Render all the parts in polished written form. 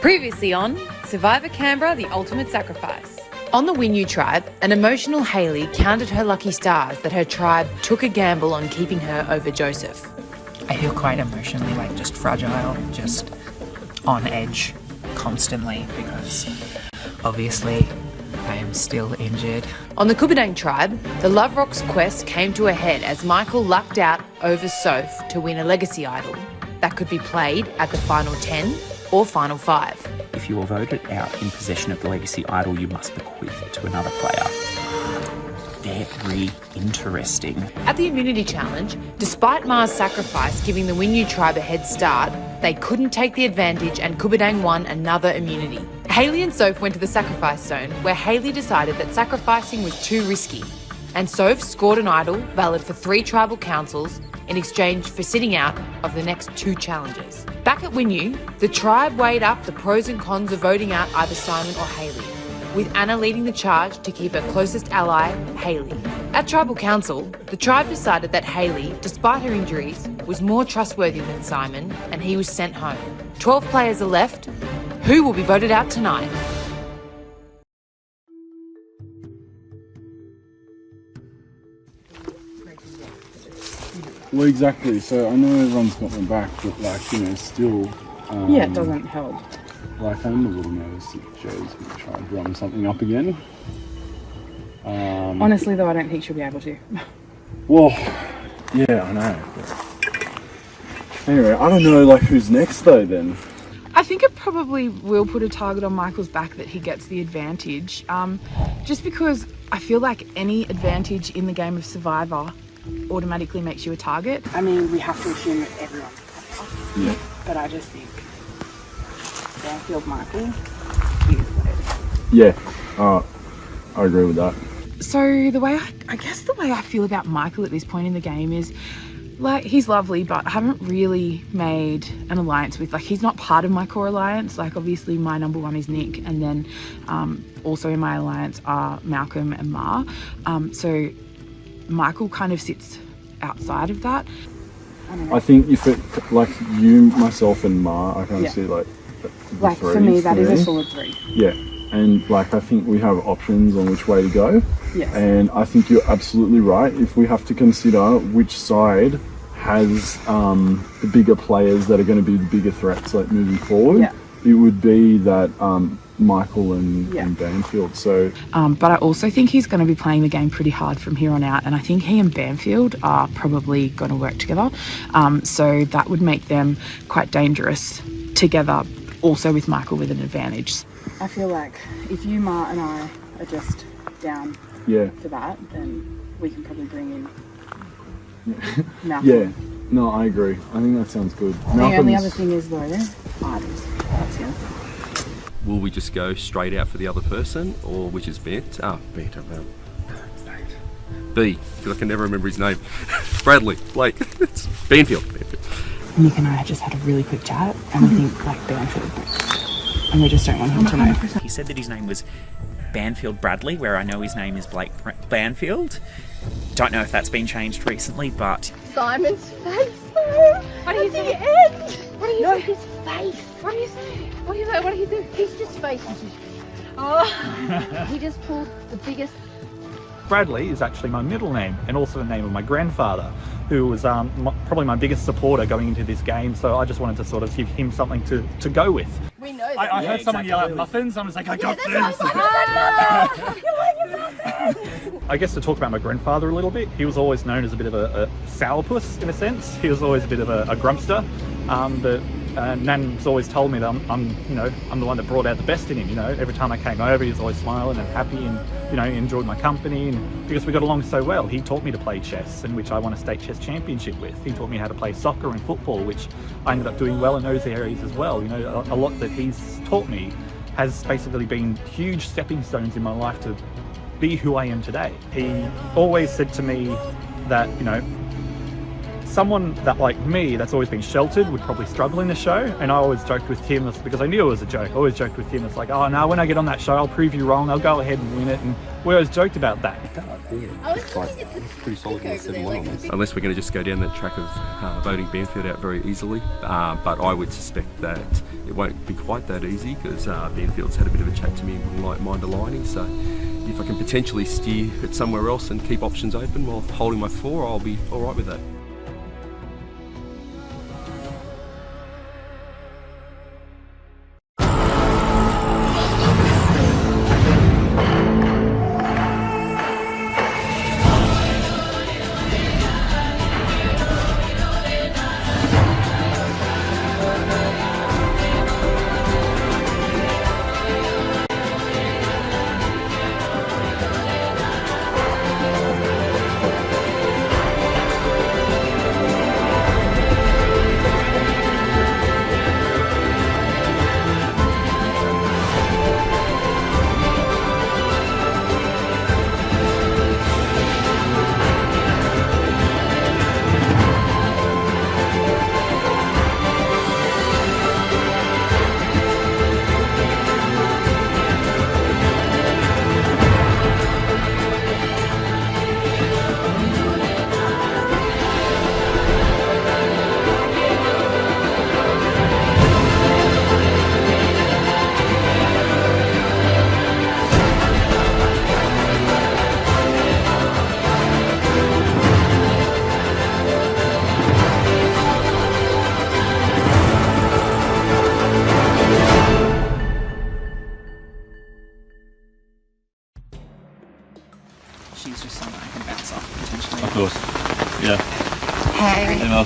Previously on Survivor Canberra, the ultimate sacrifice. On the Winu tribe, an emotional Hayley counted her lucky stars that her tribe took a gamble on keeping her over Joseph. I feel quite emotionally just fragile, just on edge constantly because obviously I am still injured. On the Kubadang tribe, the Love Rocks quest came to a head as Michael lucked out over Soph to win a legacy idol that could be played at the final 10 or final 5. If you are voted out in possession of the legacy idol, you must bequeath it to another player. Very interesting. At the immunity challenge, despite Ma's sacrifice giving the Winu tribe a head start, they couldn't take the advantage and Kubadang won another immunity. Hayley and Soph went to the sacrifice zone, where Hayley decided that sacrificing was too risky, and Soph scored an idol valid for 3 tribal councils in exchange for sitting out of the next 2 challenges. Back at Winu, the tribe weighed up the pros and cons of voting out either Simon or Hayley, with Anna leading the charge to keep her closest ally, Hayley. At Tribal Council, the tribe decided that Hayley, despite her injuries, was more trustworthy than Simon, and he was sent home. 12 players are left. Who will be voted out tonight? Well, exactly. So I know everyone's got my back, but still. Yeah, it doesn't help. I'm a little nervous that Joe's going to try and drum something up again. Honestly, though, I don't think she'll be able to. Well, yeah, I know. But anyway, I don't know, who's next though. Then I think it probably will put a target on Michael's back that he gets the advantage. Just because I feel like any advantage in the game of Survivor automatically makes you a target. I mean, we have to assume that everyone's a player. yeah, But I just think Banfield Michael is what it is. yeah, I agree with that. So the way I feel about Michael at this point in the game is, he's lovely, but I haven't really made an alliance with, he's not part of my core alliance. Obviously my number one is Nick, and then also in my alliance are Malcolm and Ma. So Michael kind of sits outside of that. I think if it, you, myself and Ma, I kind of see the for me, that is a solid 3. Yeah, and I think we have options on which way to go. Yes. And I think you're absolutely right. If we have to consider which side has the bigger players that are going to be the bigger threats moving forward, it would be that Michael and Banfield. So, but I also think he's going to be playing the game pretty hard from here on out, and I think he and Banfield are probably going to work together. So that would make them quite dangerous together, also with Michael with an advantage. I feel like if you, Ma, and I are just down for that, then we can probably bring in Malcolm. Yeah, no, I agree. I think that sounds good. The only other thing is, though, idols. That's the other thing. Will we just go straight out for the other person, or which is Bet? B, because I can never remember his name. Bradley, Blake, it's Banfield. Nick and I just had a really quick chat, and we think Banfield, and we just don't want him to know. He said that his name was Banfield Bradley, where I know his name is Blake Banfield. Don't know if that's been changed recently, but Simon's face. What do you say? End. What do you say? His face. What do you say? What do you say? What do you do? He's just faces. Oh, he just pulled the biggest. Bradley is actually my middle name, and also the name of my grandfather, who was probably my biggest supporter going into this game. So I just wanted to sort of give him something to go with. We know that. I heard someone yell out muffins. I was like, I got this. I guess to talk about my grandfather a little bit, he was always known as a bit of a sourpuss in a sense. He was always a bit of a grumpster, but Nan's always told me that I'm the one that brought out the best in him. Every time I came over, he was always smiling and happy, and he enjoyed my company. And because we got along so well, he taught me to play chess, in which I won a state chess championship with. He taught me how to play soccer and football, which I ended up doing well in those areas as well. A lot that he's taught me has basically been huge stepping stones in my life to be who I am today. He always said to me that, someone that like me that's always been sheltered would probably struggle in the show, and I always joked with him because I knew it was a joke. I always joked with him, it's like, oh no, when I get on that show I'll prove you wrong, I'll go ahead and win it. And We always joked about that. It's pretty solid with 7-1 on this. Unless we're going to just go down that track of voting Banfield out very easily. But I would suspect that it won't be quite that easy because Banfield's had a bit of a chat to me and wouldn't mind aligning. So if I can potentially steer it somewhere else and keep options open while holding my 4, I'll be all right with that. She's just someone I can bounce off potentially. Of course. Yeah. Hey. Hey, Mel.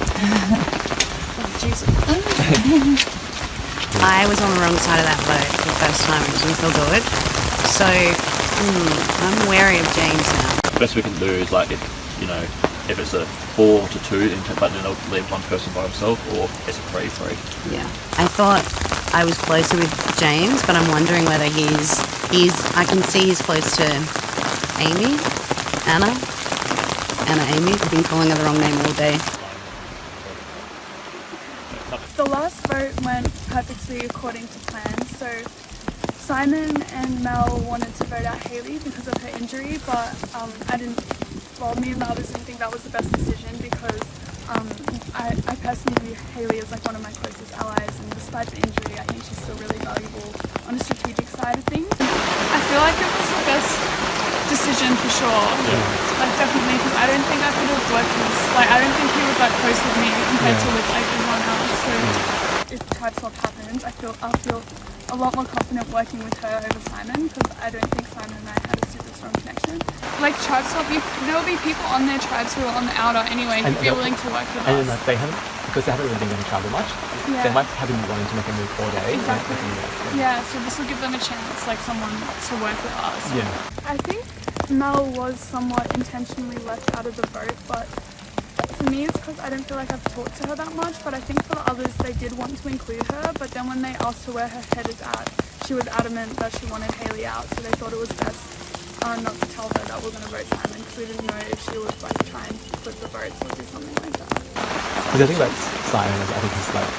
I was on the wrong side of that boat for the first time. It didn't feel good. So, I'm wary of James now. The best we can do is like if it's a 4-2, but then they'll leave one person by himself, or it's a 3-3. Yeah. I thought I was closer with James, but I'm wondering whether I can see he's close to Anna Amy. I've been calling her the wrong name all day. The last vote went perfectly according to plan. So Simon and Mel wanted to vote out Hayley because of her injury, but me and the others didn't think that was the best decision because I personally view Hayley as like one of my closest allies, and despite the injury, I think she's still really valuable on the strategic side of things. I feel like it was the best decision for sure. Yeah. Like definitely, because I don't think I could have worked with, I don't think he was that close with me compared to with like everyone else. So if tribe swap happens, I'll feel a lot more confident working with her over Simon, because I don't think Simon and I had a super strong connection. Like tribe swap, there'll be people on their tribes who are on the outer anyway who'd be willing to work with us. And then they haven't really been going to travel much. Yeah. They might have been wanting to make a move all day. Exactly. Yeah, so this will give them a chance, like someone to work with us. Yeah. I think Mel was somewhat intentionally left out of the vote, but for me it's because I don't feel like I've talked to her that much, but I think for the others they did want to include her, but then when they asked her where her head is at, she was adamant that she wanted Hayley out, so they thought it was best not to tell her that we're going to vote Simon, because we didn't know if she would like try and flip the votes or do something like that. Because I think that Simon is, I think he's like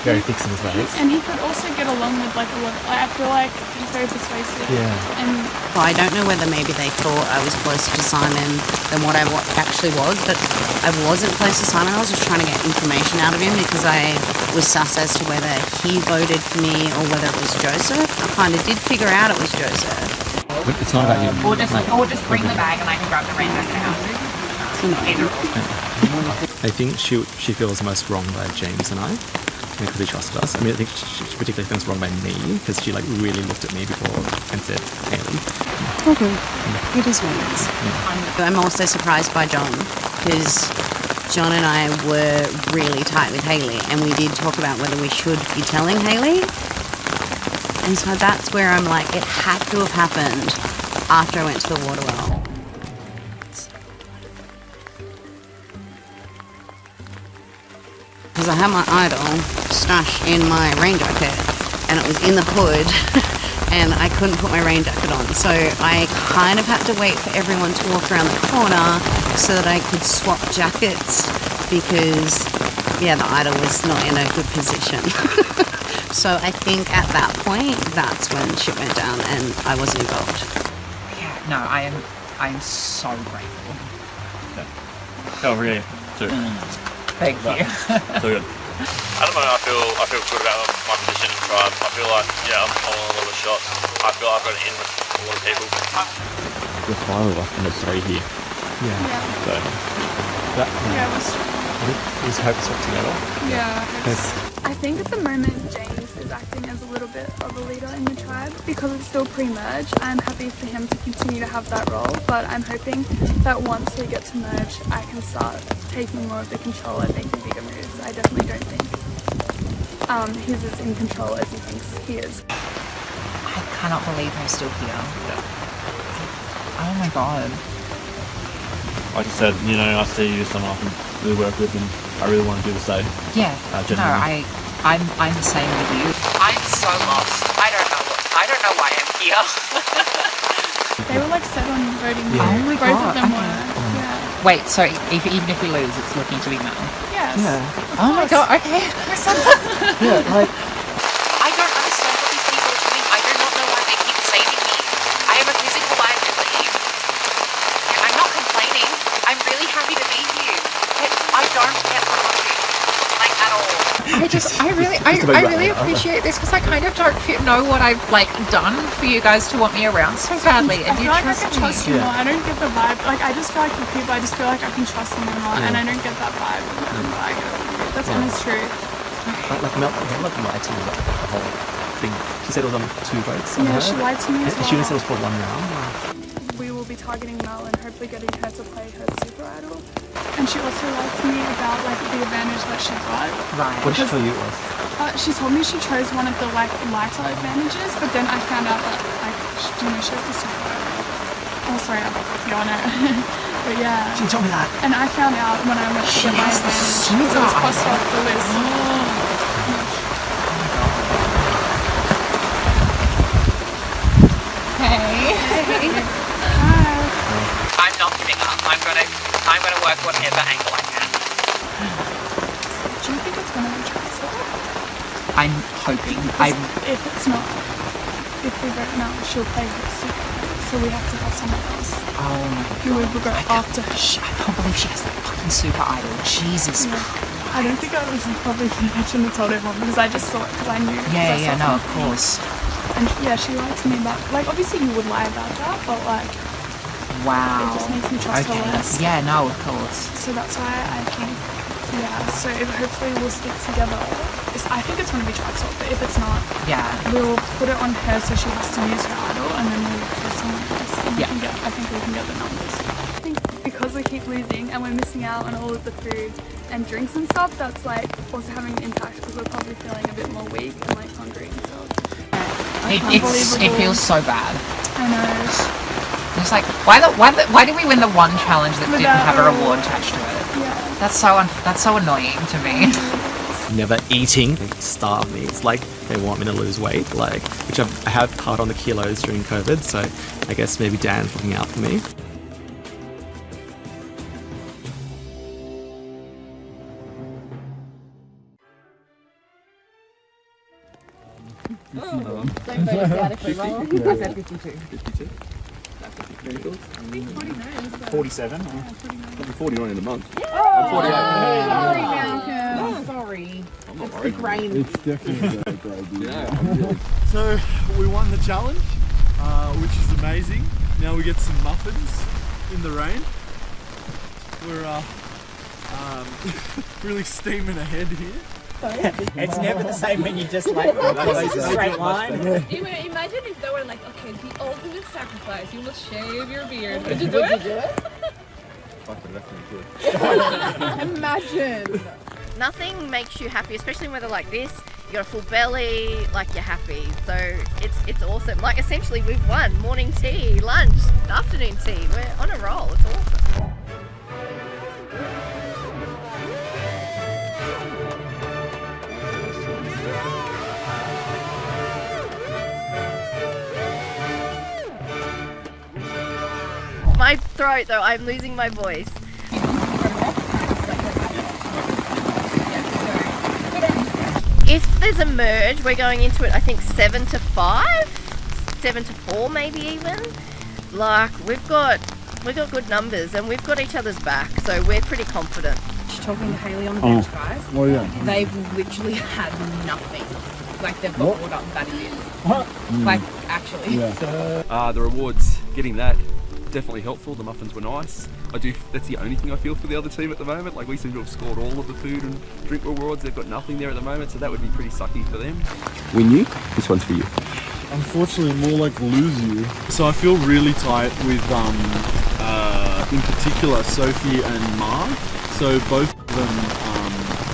very fixed in his ways. And he could also get along with like a lot, I feel like he's very persuasive. Yeah. And Well, I don't know whether maybe they thought I was closer to Simon than what I actually was, but I wasn't close to Simon. I was just trying to get information out of him because I was sus as to whether he voted for me or whether it was Joseph. I kind of did figure out it was Joseph. But it's not about you. Or just bring the bag and I can grab the rainbow out. Either I think she feels most wronged by James and I, because he trusted us. I mean, I think she particularly feels wronged by me because she like really looked at me before and said Hayley. Okay, it is what it is. Yeah. I'm also surprised by John, because John and I were really tight with Hayley, and we did talk about whether we should be telling Hayley. And so that's where I'm like, it had to have happened after I went to the water well. Because I had my idol stashed in my rain jacket, and it was in the hood, and I couldn't put my rain jacket on. So I kind of had to wait for everyone to walk around the corner so that I could swap jackets, because, yeah, the idol was not in a good position. So I think at that point, that's when shit went down and I wasn't involved. Yeah, no, I am so grateful. Oh, really? Too. Thank you. So good. At the moment, I feel good about my position in tribe. I feel like, yeah, I'm calling a lot of shots. I feel like I've got it in with a lot of people. There's 5 of us and there's 3 here. Yeah. So that Yeah, it was Just hope it's all together. I think at the moment James is acting as a little bit of a leader in the tribe because it's still pre-merge. I'm happy for him to continue to have that role, but I'm hoping that once we get to merge, I can start taking more of the control and making bigger moves. I definitely don't think he's as in control as he thinks he is. I cannot believe I'm still here. Oh my god. Like I said, you know, I see you as someone I can really work with, and I really want to do the same. Yeah. Genuinely. I'm the same with you. I'm so lost. I don't know why I'm here. They were like set on voting me. Oh my Both god. of them Okay. were. Yeah. Wait, so even if we lose, it's looking to be Mel. Yes. Oh my god. Okay. Yeah, like I don't understand what these people are doing. I do not know why they keep saving me. I am a physical liability. And I'm not complaining. I'm really happy to be here. But I don't get the logic. Like, at all. I really appreciate this because I kind of don't know what I've like done for you guys to want me around so badly, and I you feel like I trust can me. trust you more. I don't get the vibe. Like, I just feel like with people, I just feel like I can trust them more, and I don't get that vibe. Like, that's honest truth. like Mel lied to me about the whole thing. She said it was on 2 votes. On Yeah, her. she lied to me as And she only said well. it was for 1 round. We will be targeting Mel and hopefully getting her to play her super idol. And she also lied to me about like the advantage that she got. Right. What did she tell you it was? She told me she chose one of the like lighter advantages, but then I found out that like she has the super idol. Oh, sorry, I'm on it. But yeah. She told me that. And I found out when I went to get my advantage because it was crossed off the list. I'm not giving up. I'm gonna work whatever angle I can. Do you think it's going to be transfer? I'm hoping. If it's not, if we vote no, she'll play her super. So we have to have someone else. Oh my god. Who would go after her. I can't believe she has that fucking super idol. Jesus. I don't think I was probably I shouldn't have told everyone because I just thought because I knew. Yeah, no, of course. And yeah, she lied to me about like obviously you would lie about that, but like Wow. it just makes me trust her less. Yeah, no, of course. So that's why I think so if hopefully we'll stick together. I think it's going to be track swap, but if it's not, we'll put it on her so she has to use her idol and then we'll put someone else. And I think we can get the numbers. I think because we keep losing and we're missing out on all of the food and drinks and stuff, that's like also having an impact because we're probably feeling a bit more weak and like hungry and stuff. It feels so bad. I know. It's like why did we win the one challenge that didn't have a reward attached to it? Yeah. That's so annoying to me. Never eating, they starve me. It's like they want me to lose weight, like which I have cut on the kilos during COVID. So I guess maybe Dan's looking out for me. Don't vote us out if we roll. I said 52. 52. 47. I'll be 49 in a month. I'm 48. Sorry, Malcolm. Sorry. I'm not It's worried. the grain. It's definitely a great idea. So we won the challenge, which is amazing. Now we get some muffins in the rain. We're really steaming ahead here. It's never the same when you just like a straight line. Imagine if they were like, okay, the ultimate sacrifice, you must shave your beard. Would you do it? I could definitely do. Imagine. Nothing makes you happy, especially in weather like this. You got a full belly, like you're happy. So it's awesome. Like essentially we've won morning tea, lunch, afternoon tea. We're on a roll. It's awesome. My throat though, I'm losing my voice. If there's a merge, we're going into it I think 7 to 5, 7 to 4 maybe even. like we've got good numbers and we've got each other's back, so we're pretty confident. Talking to Hayley on the bench, guys. Oh yeah. They've literally had nothing. Like they've got water, that is it. Like actually. The rewards, getting that, definitely helpful. The muffins were nice. That's the only thing I feel for the other team at the moment. Like we seem to have scored all of the food and drink rewards. They've got nothing there at the moment, so that would be pretty sucky for them. Win you, this one's for you. Unfortunately, more like lose you. So I feel really tight with, in particular, Sophie and Ma. So both of them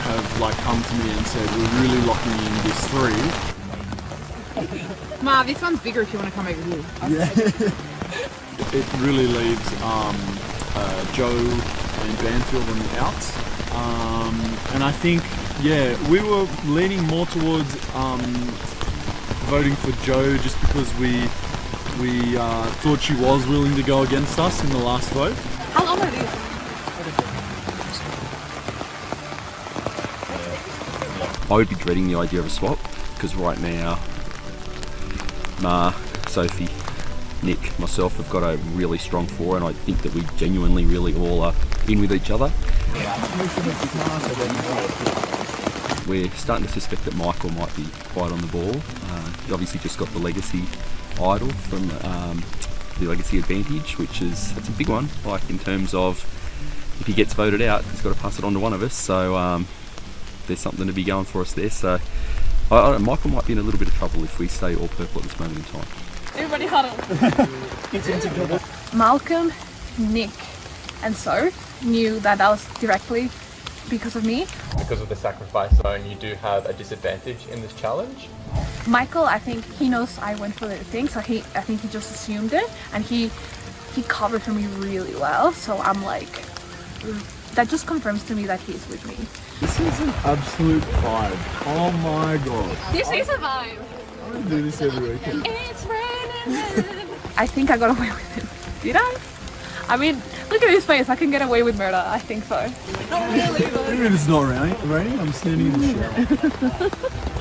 have like come to me and said, we're really locking in this 3. Ma, this one's bigger if you want to come over here. It really leaves Joe and Banfield on the outs. And I think, yeah, we were leaning more towards voting for Joe just because we thought she was willing to go against us in the last vote. How long are these? I would be dreading the idea of a swap because right now, Ma, Sophie, Nick, myself have got a really strong 4, and I think that we genuinely really all are in with each other. We're starting to suspect that Michael might be quite on the ball. He obviously just got the legacy idol from the legacy advantage, it's a big one. Like in terms of if he gets voted out, he's got to pass it on to one of us. So there's something to be going for us there. So Michael might be in a little bit of trouble if we stay all purple at this moment in time. Everybody huddle. Malcolm, Nick, and Soph knew that was directly because of me. Because of the sacrifice zone, you do have a disadvantage in this challenge. Michael, I think he knows I went for the thing, so I think he just assumed it, and he covered for me really well. So I'm like, that just confirms to me that he's with me. This is an absolute vibe. Oh my god. This is a vibe. I'm gonna do this every weekend. It's raining. I think I got away with it. Did I? I mean, look at his face. I can get away with murder. I think so. Not really, though. Even if it's not raining, I'm standing in the shower.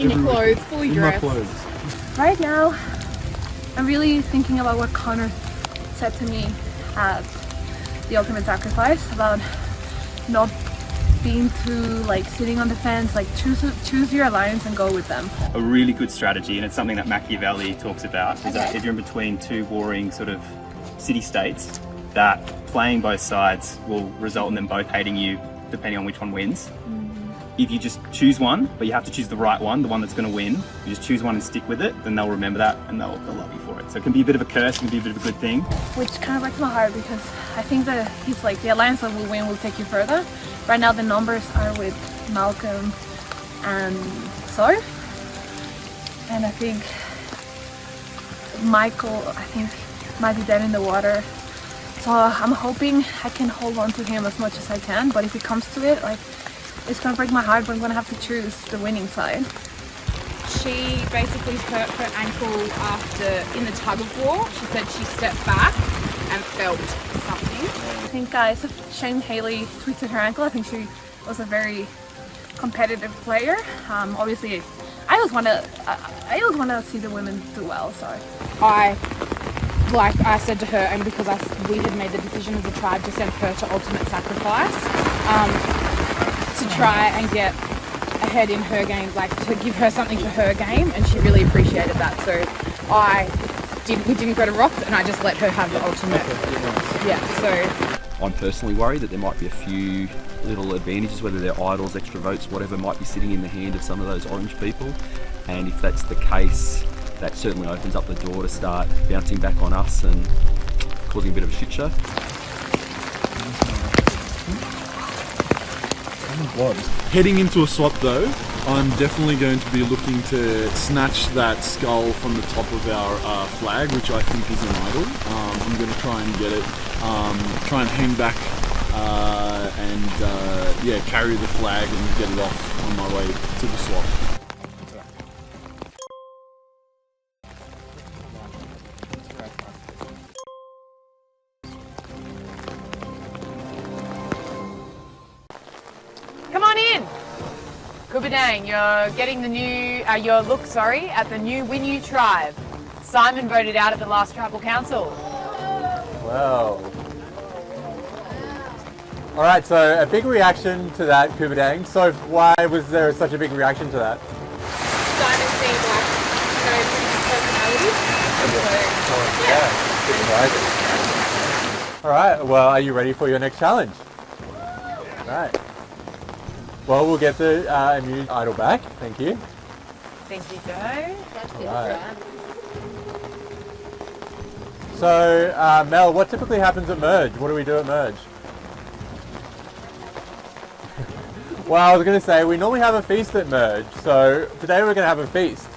In your clothes, fully In dressed. my clothes. Right now, I'm really thinking about what Connor said to me at the Ultimate Sacrifice about not being too like sitting on the fence, like choose your alliance and go with them. A really good strategy, and it's something that Machiavelli talks about, is that if you're in between two warring sort of city-states, that playing both sides will result in them both hating you depending on which one wins. If you just choose one, but you have to choose the right one, the one that's going to win, you just choose one and stick with it, then they'll remember that and they'll love you for it. So it can be a bit of a curse, it can be a bit of a good thing. Which kind of breaks my heart because I think that he's like, the alliance that will win will take you further. Right now the numbers are with Malcolm and Soph. And I think Michael, might be dead in the water. So I'm hoping I can hold on to him as much as I can, but if it comes to it, like, it's gonna break my heart, but I'm gonna have to choose the winning side. She basically hurt her ankle after in the tug of war. She said she stepped back and felt something. I think it's a shame Hayley twisted her ankle. I think she was a very competitive player. Obviously, I always want to see the women do well. So I said to her, and because we had made the decision as a tribe to send her to Ultimate Sacrifice, to try and get ahead in her game, like to give her something for her game, and she really appreciated that. So we didn't go to Rocks, and I just let her have the Ultimate. Yeah, so I'm personally worried that there might be a few little advantages, whether they're idols, extra votes, whatever, might be sitting in the hand of some of those orange people. And if that's the case, that certainly opens up the door to start bouncing back on us and causing a bit of a shit show. Heading into a swap though, I'm definitely going to be looking to snatch that skull from the top of our flag, which I think is an idol. I'm going to try and get it, try and hang back and carry the flag and get it off on my way to the swap. Come on in. Kubadang, you're getting the new, at the new Winu tribe. Simon voted out at the last tribal council. Well. Alright, so a big reaction to that, Kubadang. So why was there such a big reaction to that? Simon seemed like, personality. Yeah. Alright, well, are you ready for your next challenge? Alright. Well, we'll get the immunity idol back. Thank you. Thank you, Joe. Alright. So, Mel, what typically happens at Merge? What do we do at Merge? Well, I was going to say, we normally have a feast at Merge, so today we're going to have a feast.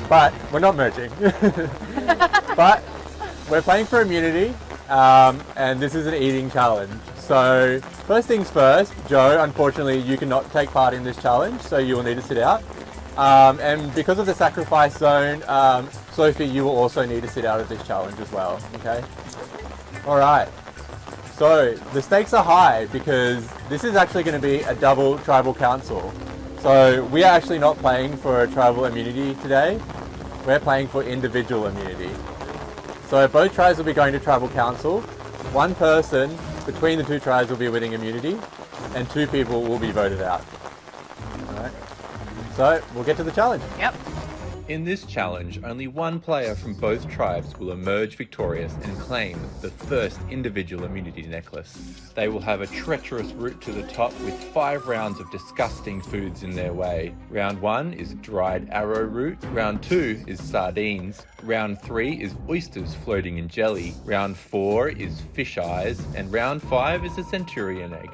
But we're not merging. But we're playing for immunity, and this is an eating challenge. So, first things first, Joe, unfortunately, you cannot take part in this challenge, so you will need to sit out. And because of the sacrifice zone, Sophie, you will also need to sit out of this challenge as well, okay? Alright, so the stakes are high because this is actually going to be a double tribal council. So we are actually not playing for tribal immunity today, we're playing for individual immunity. So both tribes will be going to tribal council, one person between the two tribes will be winning immunity, and 2 people will be voted out. Alright, so we'll get to the challenge. Yep. In this challenge, only one player from both tribes will emerge victorious and claim the first individual immunity necklace. They will have a treacherous route to the top with 5 rounds of disgusting foods in their way. Round 1 is dried arrowroot, round 2 is sardines, round 3 is oysters floating in jelly, round 4 is fish eyes, and round 5 is a centurion egg.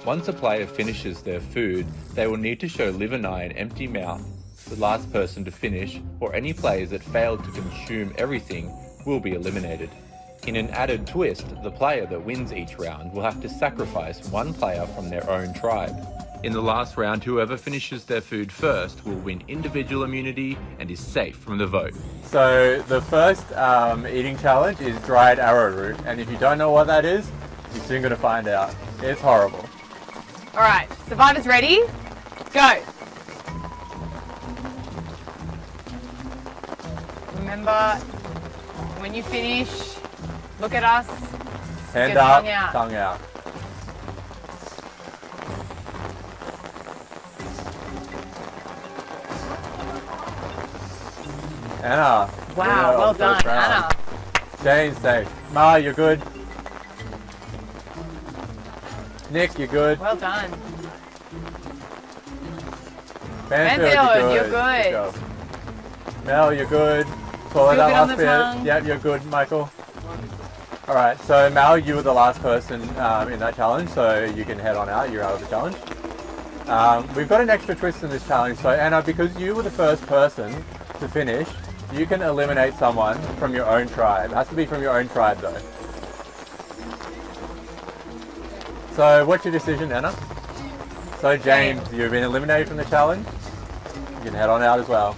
Once a player finishes their food, they will need to show live and eye an empty mouth. The last person to finish, or any players that failed to consume everything, will be eliminated. In an added twist, the player that wins each round will have to sacrifice one player from their own tribe. In the last round, whoever finishes their food first will win individual immunity and is safe from the vote. So the first eating challenge is dried arrowroot, and if you don't know what that is, you're soon going to find out. It's horrible. Alright, survivors ready? Go! Remember, when you finish, look at us. Hand Get up, tongue out. Anna. Wow, well done, Anna. Jane's safe. Ma, you're good. Nick, you're good. Well done. Banfield, you're good. Good job. Mel, you're good. Swallow that last bit. Yep, you're good, Michael. Alright, so Mel, you were the last person in that challenge, so you can head on out. You're out of the challenge. We've got an extra twist in this challenge, so Anna, because you were the first person to finish, you can eliminate someone from your own tribe. It has to be from your own tribe though. So what's your decision, Anna? So James, you've been eliminated from the challenge. You can head on out as well.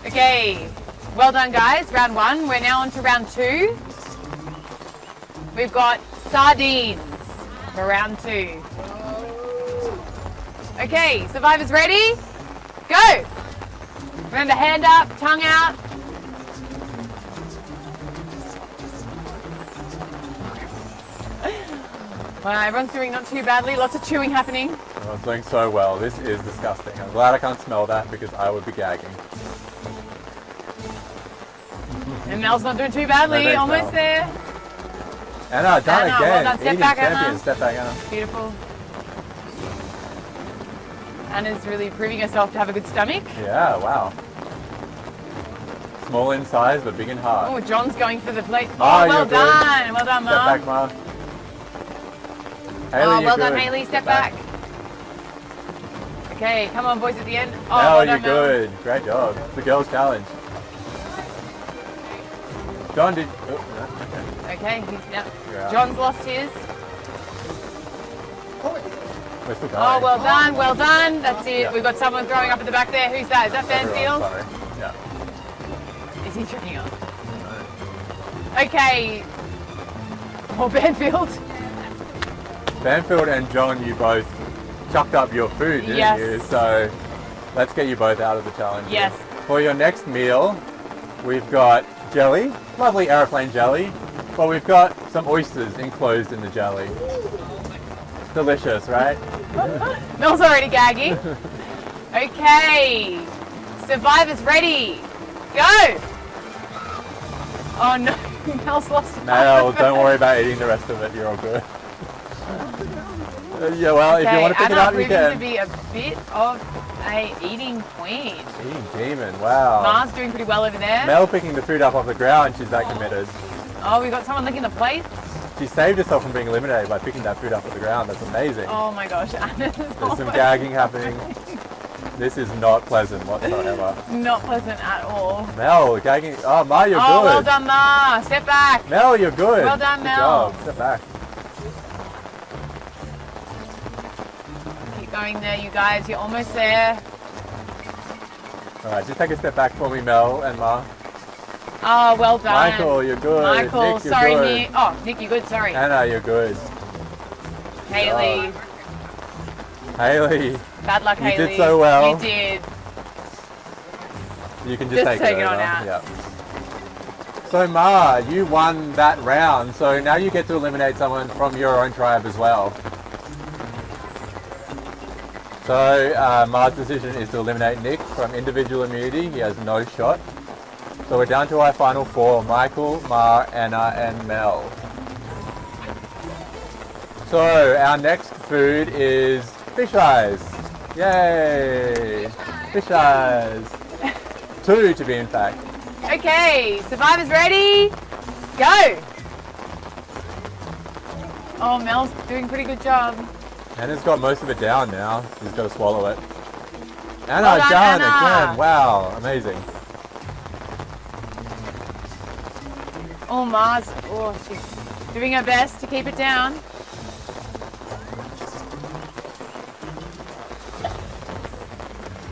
Okay, well done guys, round 1. We're now on to round 2. We've got sardines for round 2. Okay, survivors ready? Go! Remember, hand up, tongue out. Well, everyone's doing not too badly, lots of chewing happening. Everyone's doing so well. This is disgusting. I'm glad I can't smell that because I would be gagging. And Mel's not doing too badly, No, almost Mel. there. Anna, done Anna, again. well done. Step Eating back, champion. Anna. Step back, Anna. Beautiful. Anna's really proving herself to have a good stomach. Yeah, wow. Small in size, but big in heart. Oh, John's going for the plate. Ma, Oh, well you're good. done. Well done, Step Ma. back, Ma. Haley, Oh, you're well done, good. Haley. Step back. Okay, come on, boys, at the end. Oh, Mel, well you're done, Mel. good. Great job. The girls' challenge. John did. Oh, no, okay. Okay, You're yeah. out. John's lost his. We're still going. Oh, well done, well done. That's it. Yeah. We've got someone throwing up at the back there. Who's that? Is that Everyone, Banfield? sorry. Yeah. Is he drinking up? Okay. Or Banfield. Banfield and John, you both chucked up your food, didn't Yes. you? So let's get you both out of the challenge. Yes. For your next meal, we've got jelly, lovely aeroplane jelly, Well, we've got some oysters enclosed in the jelly. Delicious, right? Mel's already gagging. Okay, survivors ready. Go! Oh no, Mel's lost it. Mel, don't worry about eating the rest of it. You're all good. Yeah, well, if you want to pick it up, you Anna can. proving to be a bit of a eating queen. Eating demon, wow. Mars doing pretty well over there. Mel picking the food up off the ground, she's that committed. Oh, we got someone licking the plate. She saved herself from being eliminated by picking that food up off the ground. That's amazing. Oh my gosh, Anna's There's some gagging happening. This is not pleasant whatsoever. Not pleasant at all. Mel, gagging. Oh, Ma, you're Oh, good. well done, Ma. Step back. Mel, you're good. Well done, Good Mel. job. Step back. Keep going there, you guys. You're almost there. All right, just take a step back for me, Mel and Ma. Oh, well done. Michael, you're good. Michael, Nick, you're sorry, good. Nick. Oh, Nick, you're good. Sorry. Anna, you're good. Haley. Haley. Bad luck, You Haley. did so well. You did. You can just take take it it on over. out. Yeah. So Ma, you won that round, so now you get to eliminate someone from your own tribe as well. So Ma's decision is to eliminate Nick from individual immunity. He has no shot. So we're down to our final four: Michael, Ma, Anna, and Mel. So our next food is fish eyes. Yay! Fish eyes. 2 to be in fact. Okay, survivors ready? Go! Oh, Mel's doing a pretty good job. Anna's got most of it down now. She's got to swallow it. Anna, Well done, done Anna. again. Wow, amazing. Oh, Mars. Oh, she's doing her best to keep it down.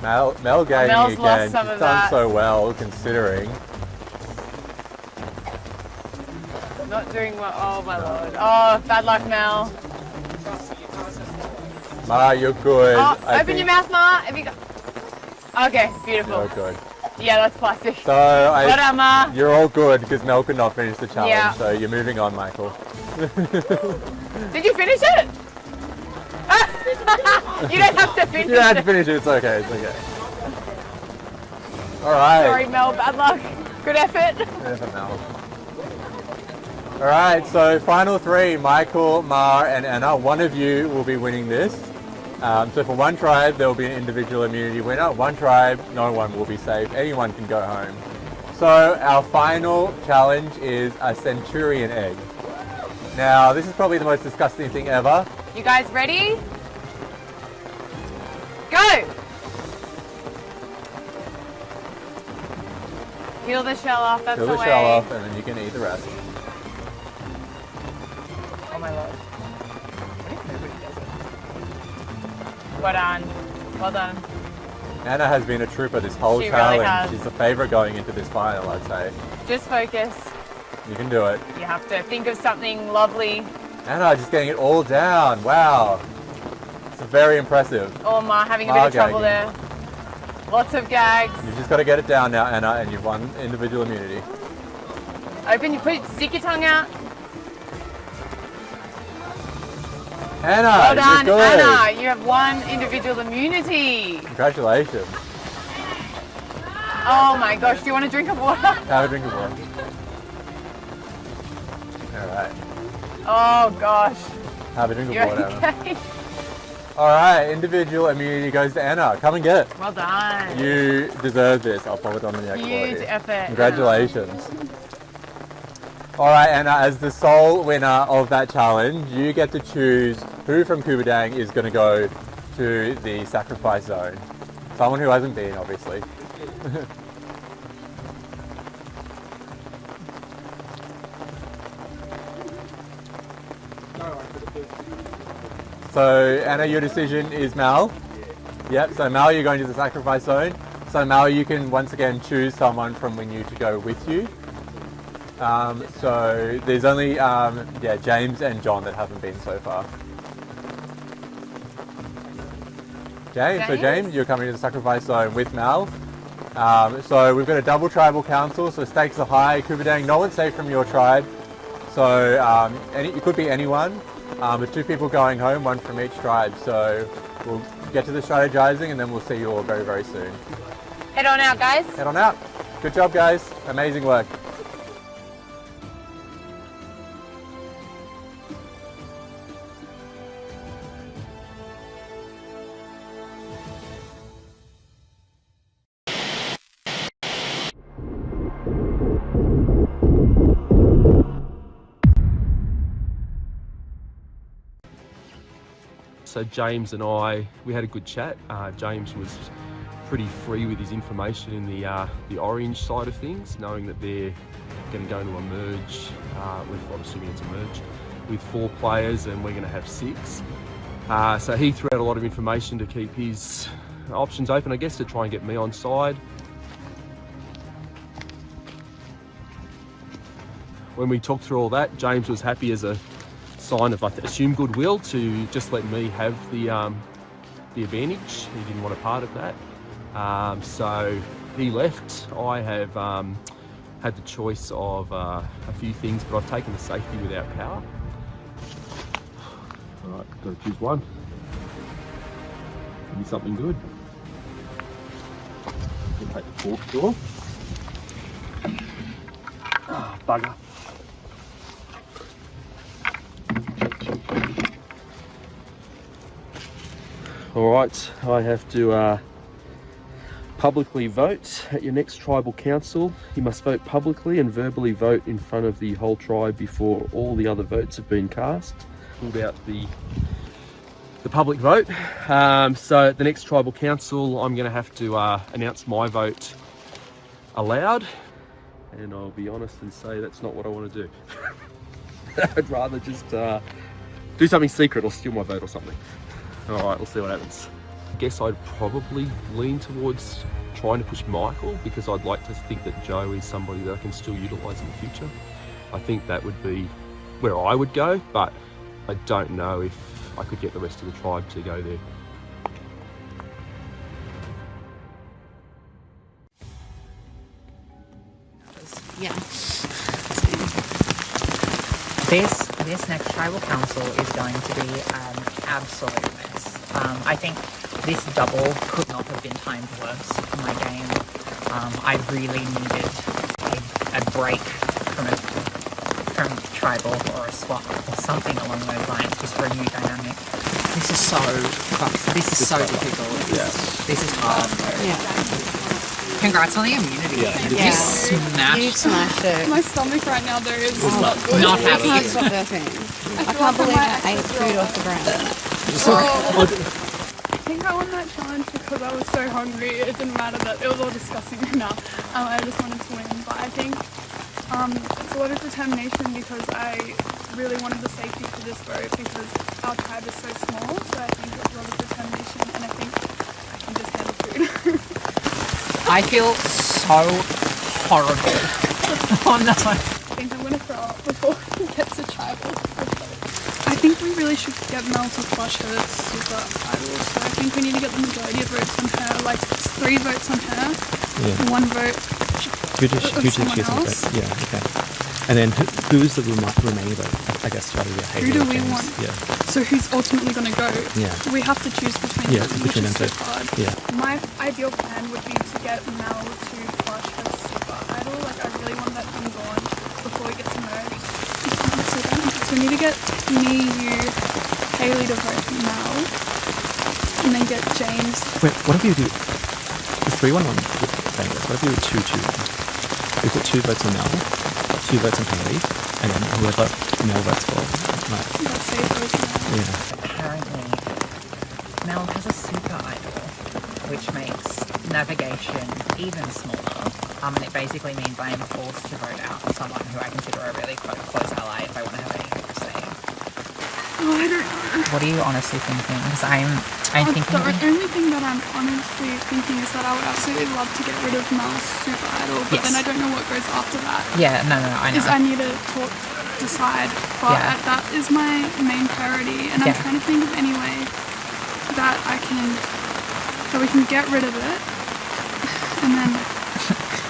Mel gagging Mel's again. lost She's some done of that. so well considering. Not doing well. Oh, my lord. Oh, bad luck, Mel. Ma, you're good. Oh, I open think your mouth, Ma. Have you got... Okay, beautiful. You're good. Yeah, that's plastic. So Well done, Ma. you're all good because Mel could not finish the challenge. Yeah. So you're moving on, Michael. Did you finish it? You don't have to finish You don't have to it. finish it. It's okay. It's okay. All right. Sorry, Mel. Bad luck. Good effort. Good effort, Mel. All right. So final 3: Michael, Ma, and Anna. One of you will be winning this. So for one tribe, there will be an individual immunity winner. One tribe, no one will be safe. Anyone can go home. So our final challenge is a centurion egg. Now, this is probably the most disgusting thing ever. You guys ready? Go! Peel the shell off. That's Peel the the way. shell off and then you can eat the rest. Oh my lord. Well done. Well done. Anna has been a trooper this whole She really challenge. has. She's the favourite going into this final, I'd say. Just focus. You can do it. You have to think of something lovely. Anna just getting it all down. Wow. It's very impressive. Oh, Ma having a Ma bit of trouble gagging. there. Lots of gags. You've just got to get it down now, Anna, and you've won individual immunity. Open your stick your tongue out. Anna, Well done, you're good. Anna. You have won individual immunity. Congratulations. Oh my gosh. Do you want a drink of water? Have a drink of water. All right. Oh gosh. Have a drink of You're water, Anna. okay. All right, individual immunity goes to Anna. Come and get it. Well done. You deserve this. I'll pop it on the neck for Huge you. effort. Congratulations. All right, Anna, as the sole winner of that challenge, you get to choose who from Kubadang is going to go to the sacrifice zone. Someone who hasn't been, obviously. So, Anna, your decision is Mal. Yep, so Mal, you're going to the sacrifice zone. So Mal, you can once again choose someone from Winu to go with you. So there's only James and John that haven't been so far. So James, you're coming to the sacrifice zone with Mal. So we've got a double tribal council, so stakes are high. Kubadang, no one's safe from your tribe. So it could be anyone, but 2 people going home, 1 from each tribe. So we'll get to the strategizing and then we'll see you all very, very soon. Head on out, guys. Head on out. Good job, guys. Amazing work. So James and I, we had a good chat. James was pretty free with his information in the orange side of things, knowing that they're going to go into a merge, I'm assuming it's a merge, with 4 players and we're going to have 6. So he threw out a lot of information to keep his options open, I guess, to try and get me on side. When we talked through all that, James was happy as a sign of, I assume, goodwill to just let me have the advantage. He didn't want a part of that. So he left. I have had the choice of a few things, but I've taken the safety without power. All right, got to choose one. Give me something good. I'll take the 4th door. Oh, bugger. All right, I have to publicly vote at your next tribal council. You must vote publicly and verbally vote in front of the whole tribe before all the other votes have been cast. Pulled out the public vote. So at the next tribal council, I'm going to have to announce my vote aloud, and I'll be honest and say that's not what I want to do. I'd rather just do something secret or steal my vote or something. All right, we'll see what happens. I guess I'd probably lean towards trying to push Michael, because I'd like to think that Joe is somebody that I can still utilise in the future. I think that would be where I would go, but I don't know if I could get the rest of the tribe to go there. Yeah. This next tribal council is going to be an absolute mess. I think this double could not have been timed worse for my game. I really needed a break from tribal or a swap or something along those lines, just for a new dynamic. This is so difficult. Yeah. This is hard. Yeah. Congrats on the immunity. Yeah. You smashed. You smashed it. My stomach right now though is not good. Not I happy. can't stop burping. I can't believe I ate food off the ground. I think I won that challenge because I was so hungry. It didn't matter that it was all disgusting enough. I just wanted to win, but I think it's a lot of determination because I really wanted the safety for this vote because our tribe is so small. So I think it's a lot of determination, and I think I can just handle food. I feel so horrible. Oh no. I think I'm gonna throw up before he gets to tribal. I think we really should get Mel to flush her super idol. So I think we need to get the majority of votes on her, like 3 votes on her, 1 vote of someone else. Yeah, okay. And then who's the remaining vote? I guess try to get Hayley. Who do or we James. want? Yeah. So who's ultimately going to go? Yeah. We have to choose between them, which between is them so two. hard. Yeah. My ideal plan would be to get Mel to flush her super idol. Like I really want that thing gone before it gets merged. So we need to get me, you, Hayley to vote for Mel, and then get James. Wait, what if you do? It's 3-1-1. What if you do 2-2? We put 2 votes on Mel, 2 votes on Hayley, and then whoever Mel votes for. Right. Let's say vote Mel. Yeah. Apparently, Mel has a super idol, which makes navigation even smaller. And it basically means I am forced to vote out someone who I consider a really close ally if I want to have anything to say. Oh, I don't know. What are you honestly thinking? Because I'm thinking. The only thing that I'm honestly thinking is that I would absolutely love to get rid of Mel's super idol, but then I don't know what goes after that. Yeah, no, I know. Is I need to decide, but that is my main priority, and I'm trying to think of any way that we can get rid of it, and then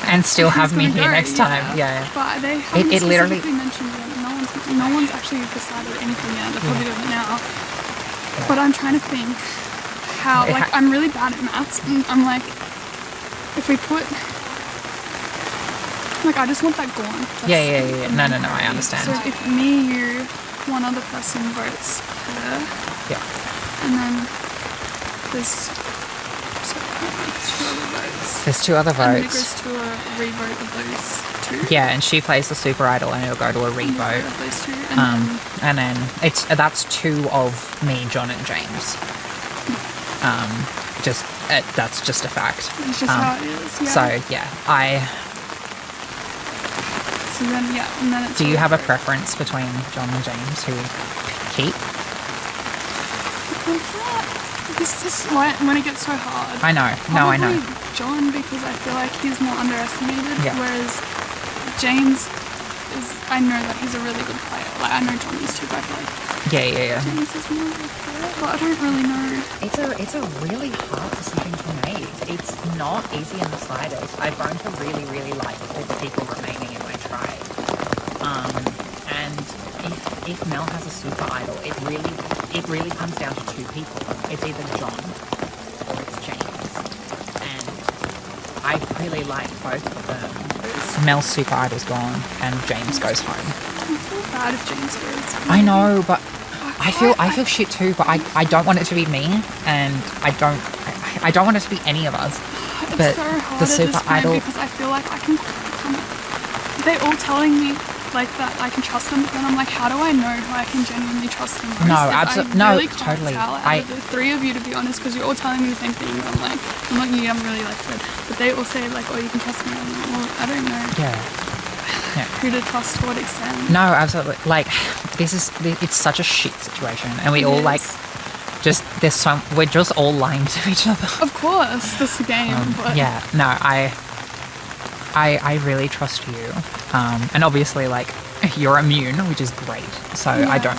and still have me here next time. Yeah. But they haven't it literally specifically mentioned no one no one's actually decided anything yet. They're probably doing it now. But I'm trying to think how, like, I'm really bad at maths, and I'm like, if we put, like, I just want that gone. Yeah. No, I understand. So if me, you, one other person votes her, and then there's two other votes. And then it goes to a re-vote of those two. Yeah, and she plays the Super Idol, and it'll go to a re-vote. Of those two, and then that's 2 of me, John, and James. That's just a fact. It's just how it is. Yeah. So So then, and then it's. Do you have a preference between John and James who keep? It's just when it gets so hard. I know. No, I know. Probably John, because I feel like he's more underestimated, Yeah. whereas James is. I know that he's a really good player. Like, I know John is too, but I feel like Yeah. James is more of a player, but I don't really know. It's a really hard decision to make. It's not easy in the slightest. I've grown to really like all the people remaining in my tribe. And if Mel has a Super Idol, it really comes down to 2 people. It's either John or it's James. And I really like both of them. Mel's Super Idol's gone and James goes home. I feel bad if James goes. I know, but I feel shit too, but I don't want it to be me, and I don't want it to be any of us. It's But so hard the at Super this point Idol, because I feel like I can. They're all telling me like that I can trust them, but then I'm like, how do I know who I can genuinely trust the most? No, I really can't totally. tell out of the 3 of you, to be honest, because you're all telling me the same things. I'm like, I'm really like Fred, but they all say like, oh, you can trust me. I'm like, well, I don't know. Yeah. Who to trust to what extent? No, absolutely. Like, it's such a shit situation, and we all like, we're just all lying to each other. Of course, this is a game. But Yeah, no, I really trust you, and obviously, like, you're immune, which is great. So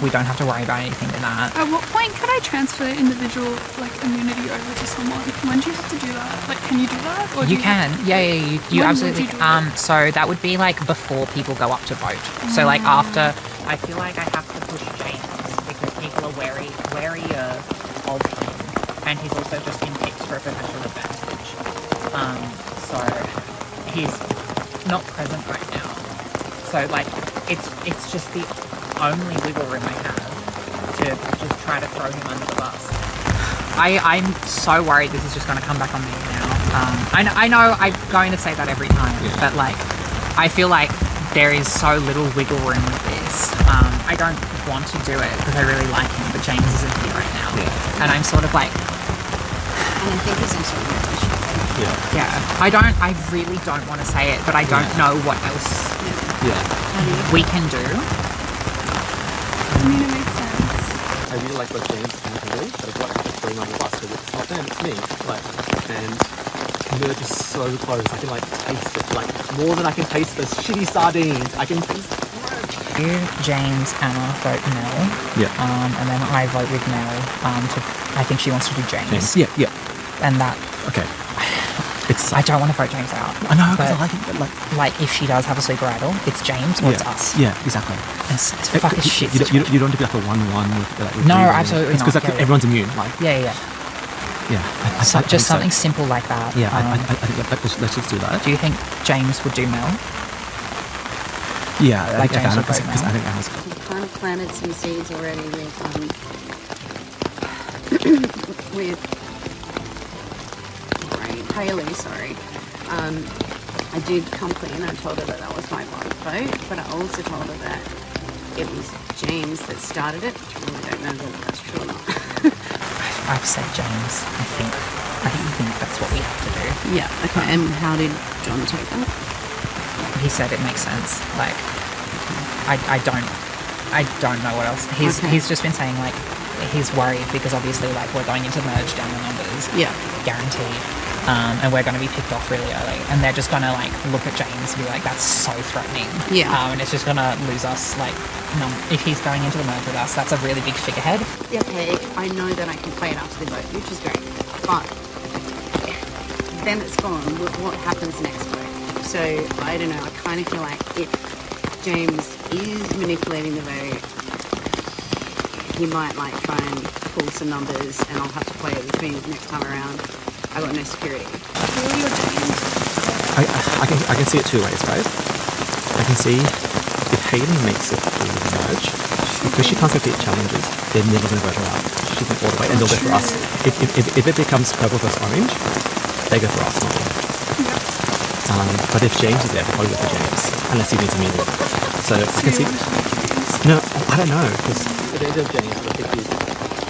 we don't have to worry about anything with that. At what point could I transfer individual like immunity over to someone? When do you have to do that? Like, can you do that? Or You can, you When absolutely. would you do it? So that would be like before people go up to vote. So like after, I feel like I have to push James because people are warier of him, and he's also just been picked for a potential advantage. So he's not present right now. So like it's just the only wiggle room I have to just try to throw him under the bus. I'm so worried this is just going to come back on me now. I know I'm going to say that every time, but like I feel like there is so little wiggle room with this. I don't want to do it because I really like him, but James isn't here right now, and I'm sort of like. And I think he's also Yeah. I really don't want to say it, but I don't know what else we can do. I mean, it makes sense. I really like both James and Haley, but I've got to bring on the bus because it's not them, it's me. Like, and they're just so close. I can like taste it, like more than I can taste the shitty sardines. I can taste it. You, James, Anna vote Mel. And then I vote with Mel. I think she wants to do James. Yeah. And that. Okay. I don't want to vote James out. I know, because but I like it, but like if she does have a Super Idol, it's James or it's us. Yeah, exactly. It's fucking shit. You don't have to be like a 1-1 with No, Reed, absolutely it's not. because like, everyone's immune. Like, Yeah. Just something simple like that. Yeah, I think let's just do that. Do you think James would do Mel? Yeah, like I James would because vote I Mel. think Anna's. We've kind of planted some seeds already with Haley, sorry. I did come clean. I told her that was my vote, but I also told her that it was James that started it, which I really don't know whether that's true or not. I've said James. I think that's what we have to do. Yeah, okay. And how did John take that? He said it makes sense. Like, I don't know what else. He's just been saying like he's worried because obviously like we're going into merge down the numbers. Yeah. Guaranteed. And we're going to be picked off really early, and they're just going to like look at James and be like, "That's so threatening." Yeah. And it's just going to lose us. Like, if he's going into the merge with us, that's a really big figurehead. Yeah, okay, I know that I can play it after the vote, which is great, but then it's gone. What happens next vote? So I don't know. I kind of feel like if James is manipulating the vote, he might like try and pull some numbers, and I'll have to play it with me next time around. I got no security. I can see it two ways, right? I can see if Hayley makes it through the merge, because she can't complete challenges, they're never going to vote her out. She went all the way, and they'll go for us. If it becomes purple versus orange, they go for us, not them. But if James is there, they'll probably go for James, unless he needs a meeting. So I can see. No, I don't know, because the danger of James, I think he's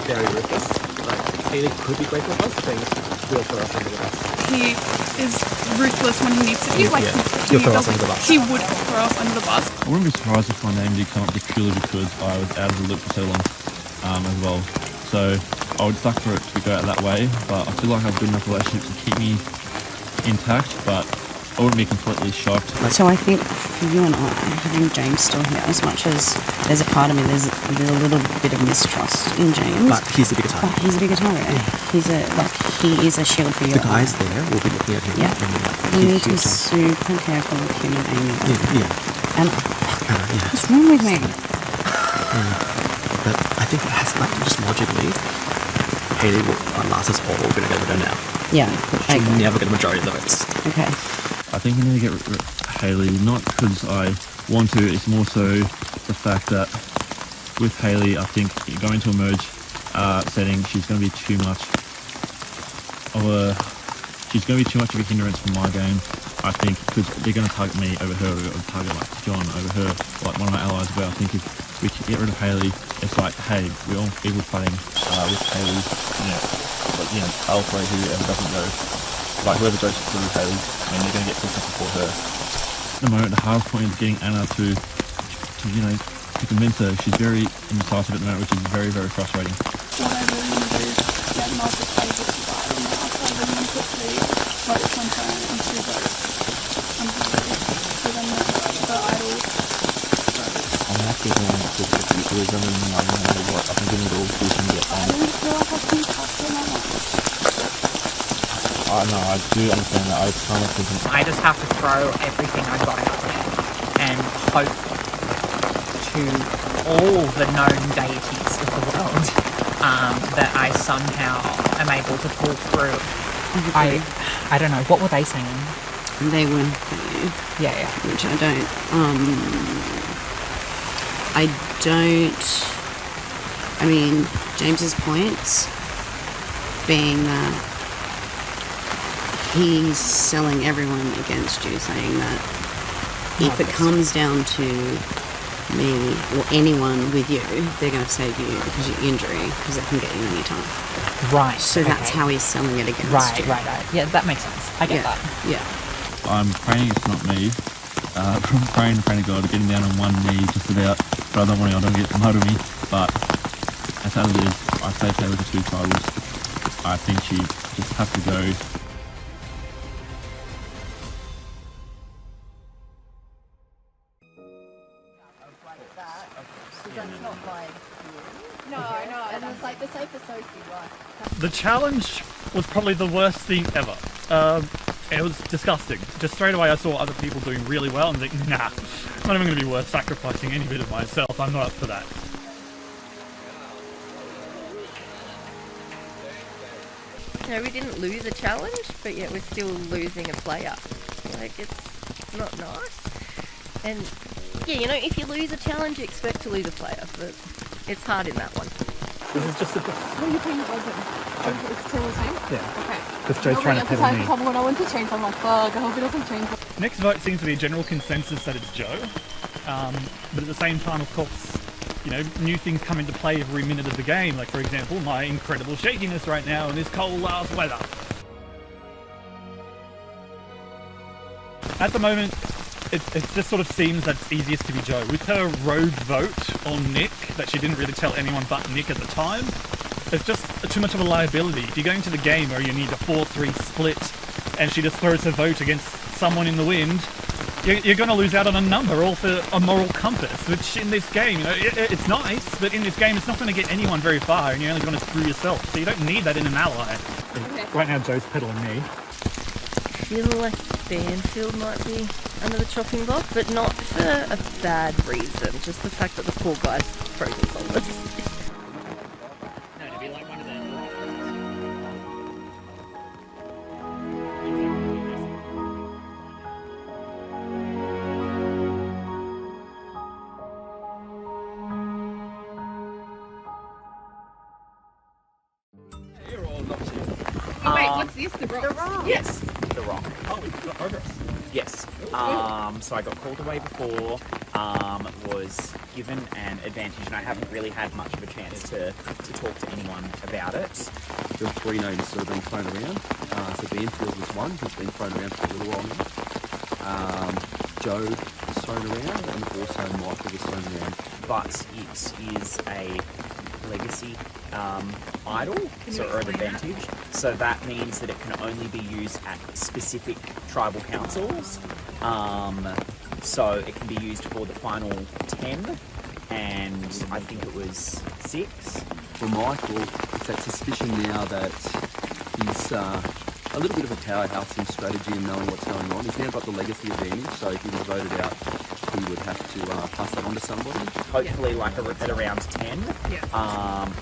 very ruthless. Like, Hayley could be great with us, James will throw us under the bus. He is ruthless when he needs to be. Like, he'll throw us under the bus. He would throw us under the bus. I wouldn't be surprised if my name did come up just purely because I was out of the loop for so long as well. So I would suck for it to go out that way, but I feel like I have a good enough relationship to keep me intact, but I wouldn't be completely shocked. So I think for you and I, having James still here, as much as there's a part of me, there's a little bit of mistrust in James. But he's the bigger target. But he's a bigger target. He is a shield for you. The guys there will be looking at him. Yeah. We need to be super careful with him and Amy. Yeah. And what's wrong with me? But I think it has like just logically, Hayley will last us all going to go with her now. Yeah. She'll never get a majority of the votes. Okay. I think we need to get Hayley, not because I want to, it's more so the fact that with Hayley, I think going to a merge setting, she's going to be too much of a hindrance for my game. I think because they're going to target me over her, or target like John over her, like one of my allies. Where I think if we can get rid of Hayley, it's like, hey, we're all equal fighting with Hayley. I'll play whoever doesn't go. Like whoever goes through Hayley, I mean, they're going to get people to support her. At the moment, the hardest point is getting Anna to convince her. She's very indecisive at the moment, which is very, very frustrating. What I really want to do is get Mel to play this survival now, so I really want to put 3 votes on her and 2 votes on Hayley. So then the idol. I'm happy to because I mean, I don't know what I think we all we can get on. I don't feel like I can trust her that much. No, I do understand that. I kind of think I just have to throw everything I got out there and hope to all the known deities of the world that I somehow am able to pull through. I don't know. What were they saying? They win for you. Yeah. Which I don't. I mean, James's points being that he's selling everyone against you, saying that if it comes down to me or anyone with you, they're going to save you because of your injury, because they can get you anytime. Right. So that's how he's selling it against you. Right. Yeah, that makes sense. I get that. Yeah. I'm praying it's not me. I'm praying to God, getting down on one knee just about, but I don't want to get mud on me. But as it is, I say play with the 2 tribals. I think she just has to go. And it's like the safest Sophie, right? The challenge was probably the worst thing ever. It was disgusting. Just straight away I saw other people doing really well and think, nah, not even going to be worth sacrificing any bit of myself. I'm not up for that. We didn't lose a challenge, but yet we're still losing a player. Like, it's not nice. And yeah, if you lose a challenge, you expect to lose a player, but it's hard in that one. This is just a... What are you putting your budget? It's still the same? Yeah. Okay. Because Joe's trying to pedal me. When I went to change, I'm like, fuck, I hope it doesn't change. Next vote seems to be a general consensus that it's Joe. But at the same time, of course, new things come into play every minute of the game. Like, for example, my incredible shakiness right now in this cold ass weather. At the moment, it just sort of seems that it's easiest to be Joe. With her rogue vote on Nick, that she didn't really tell anyone but Nick at the time, it's just too much of a liability. If you're going to the game where you need a 4-3 split and she just throws her vote against someone in the wind, you're going to lose out on a number, all for a moral compass, which in this game, it's nice, but in this game it's not going to get anyone very far and you're only going to screw yourself, so you don't need that in an ally. Okay. Right now Joe's pedaling me. feel like Banfield might be under the chopping block, but not for a bad reason, just the fact that the poor guy's frozen solid. No, to be like one of them. Wait, what's this? The rock? Yes, the rock. Oh, we've got progress. Yes. So I got called away before, was given an advantage, and I haven't really had much of a chance to talk to anyone about it. There are three names that have been thrown around. So Banfield was one who's been thrown around for a little while now. Joe was thrown around, and also Michael was thrown around. But it is a legacy idol, or an advantage. So that means that it can only be used at specific tribal councils. So it can be used for the final 10, and I think it was 6. For Michael, it's that suspicion now that he's a little bit of a powerhouse in strategy and knowing what's going on. He's now got the legacy advantage, so if he was voted out, he would have to pass that on to somebody. Hopefully, like at around 10,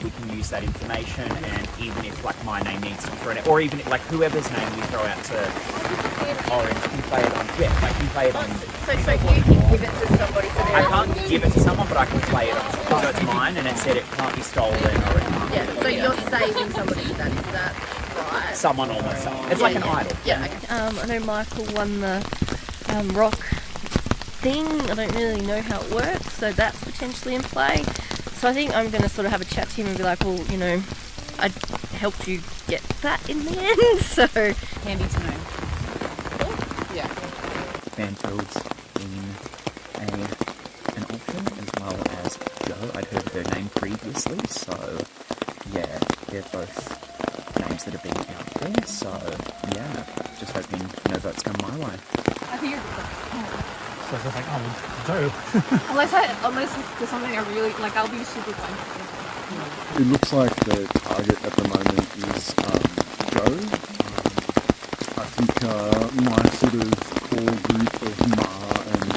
we can use that information, and even if like my name needs to be thrown out, or even like whoever's name we throw out to Orange, I can play it on. Yeah, I can play it on. So you can give it to somebody for their... I can't give it to someone, but I can play it on. So it's mine, and it said it can't be stolen or it can't. Yeah, so you're saving somebody for that, is that right? Someone or myself. It's like an idol. Yeah. Okay. I know Michael won the rock thing. I don't really know how it works, so that's potentially in play. So I think I'm going to sort of have a chat to him and be like, well, you know, I helped you get that in the end, so... Handy to know. Yeah. Banfield's been an option, as well as Joe. I'd heard of her name previously, so yeah, they're both names that have been out there, so yeah, just hoping no votes come my way. I think So I was like, oh, Joe. unless there's something I really like, I'll be super fun. It looks like the target at the moment is Joe. I think my sort of core group of Ma and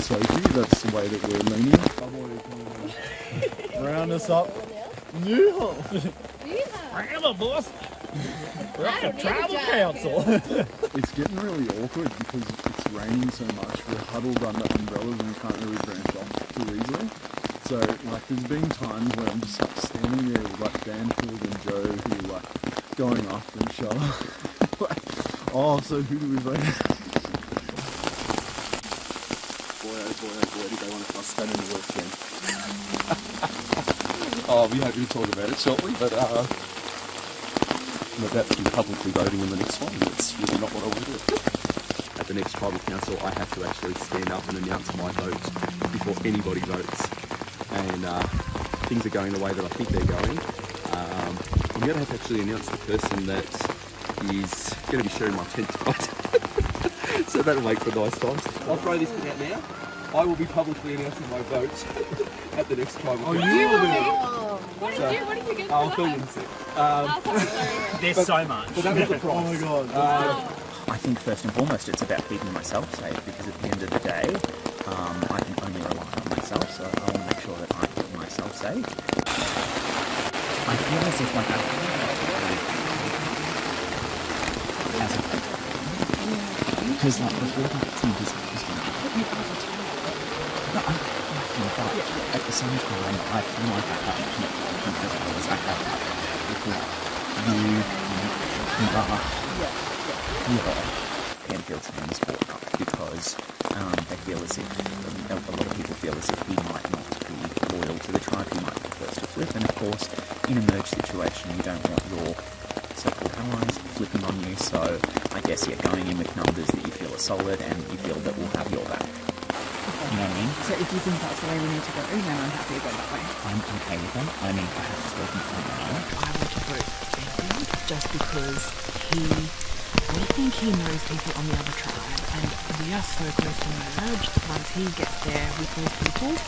Sophie, that's the way that we're leaning. Round us up. Yeah. Rammer, boss. We're up for tribal council. It's getting really awkward because it's raining so much. We're huddled under umbrellas and we can't really branch off too easily. So, like, there's been times where I'm just like standing there with like Banfield and Joe who are like going after each other. Like, oh, so who do we vote? Boy, oh boy, do they want to spend in the work then. Oh, we hope to talk about it shortly, but I'm about to be publicly voting in the next one. That's really not what I want to do. At the next tribal council, I have to actually stand up and announce my vote before anybody votes. And things are going the way that I think they're going. I'm going to have to actually announce the person that is going to be sharing my tent tonight. So that'll make for nice times. I'll throw this thing out now. I will be publicly announcing my vote at the next tribal council. You will be? What did you get? I'll fill you in a sec. There's so much. But that was the price. Oh my god. I think first and foremost it's about keeping myself safe, because at the end of the day, I can only rely on myself, so I want to make sure that I keep myself safe. I feel as if like as a because like before that team is but at the same time I feel like I have to keep as well as I have with you Banfield's name is brought up because they feel as if a lot of people feel as if he might not be loyal to the tribe, he might be first to flip, and of course in a merge situation you don't want your so-called allies flipping on you, so I guess you're going in with numbers that you feel are solid and you feel that will have your back. You know what I mean? So if you think that's the way we need to go, then I'm happy to go that way. I'm okay with that. I mean, perhaps spoken from now. I want to vote Banfield just because we think he knows people on the other tribe, and we are so close to merge. Once he gets there with those people,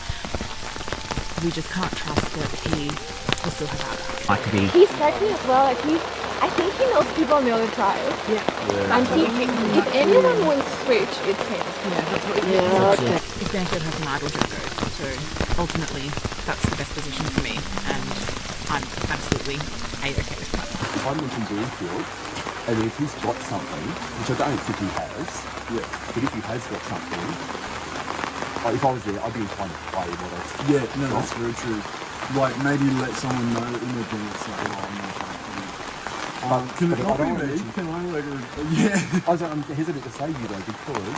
we just can't trust that he will still have our back. I could be. He's sexy as well. Like I think he knows people on the other tribe. Yeah. And if anyone will switch, it's him. Yeah, that's what we If Banfield has an idol, Joe goes. So ultimately, that's the best position for me, and I'm absolutely A-okay with that. I mentioned Banfield, and if he's got something, which I don't think he has, but if he has got something, if I was there, I'd be inclined to play what else. Yeah, no, that's very true. Like, maybe let someone know in advance, like, oh, I'm not playing for you. Can it not be me? Can I, like, yeah. I'm hesitant to say you though, because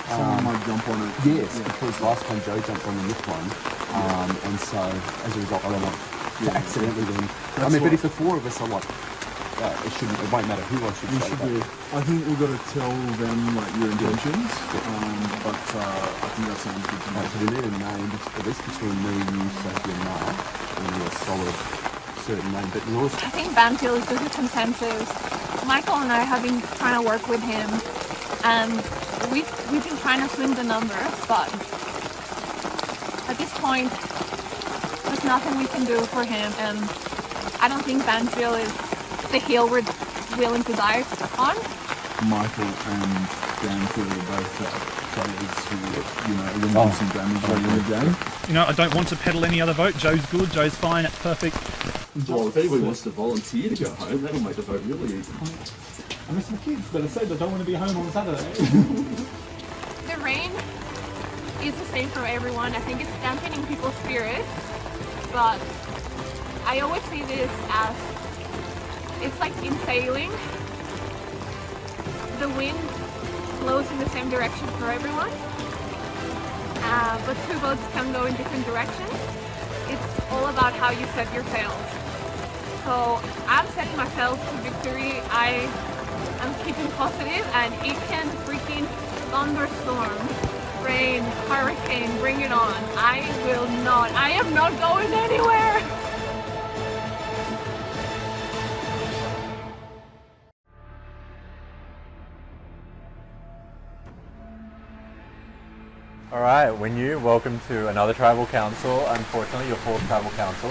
someone might jump on it. Yes, because last time Joe jumped on the Nick one, and so as a result, I don't want to accidentally then. I mean, but if the four of us are like, it won't matter who I should say. I think we've got to tell them like your intentions, but I think that sounds good to me. So we need a name, at least between me, you, Sophie and Mark, and a solid certain name. But yours? I think Banfield is just a consensus. Michael and I have been trying to work with him, and we've been trying to swing the numbers, but at this point, there's nothing we can do for him, and I don't think Banfield is the hill we're willing to die on. Michael and Banfield are both players who, you know, are going to do some damage later in the game. You know, I don't want to peddle any other vote. Joe's good, Joe's fine, it's perfect. Well, if anybody wants to volunteer to go home, that'll make the vote really easy. I miss my kids, but I said I don't want to be home on Saturday. The rain is the same for everyone. I think it's dampening people's spirits, but I always see this as it's like in sailing. The wind blows in the same direction for everyone, but two boats can go in different directions. It's all about how you set your sails. So I'm setting my sails to victory. I am keeping positive, and it can freaking thunderstorm, rain, hurricane, bring it on. I am not going anywhere. Alright, Winyu, welcome to another tribal council. Unfortunately, your fourth tribal council.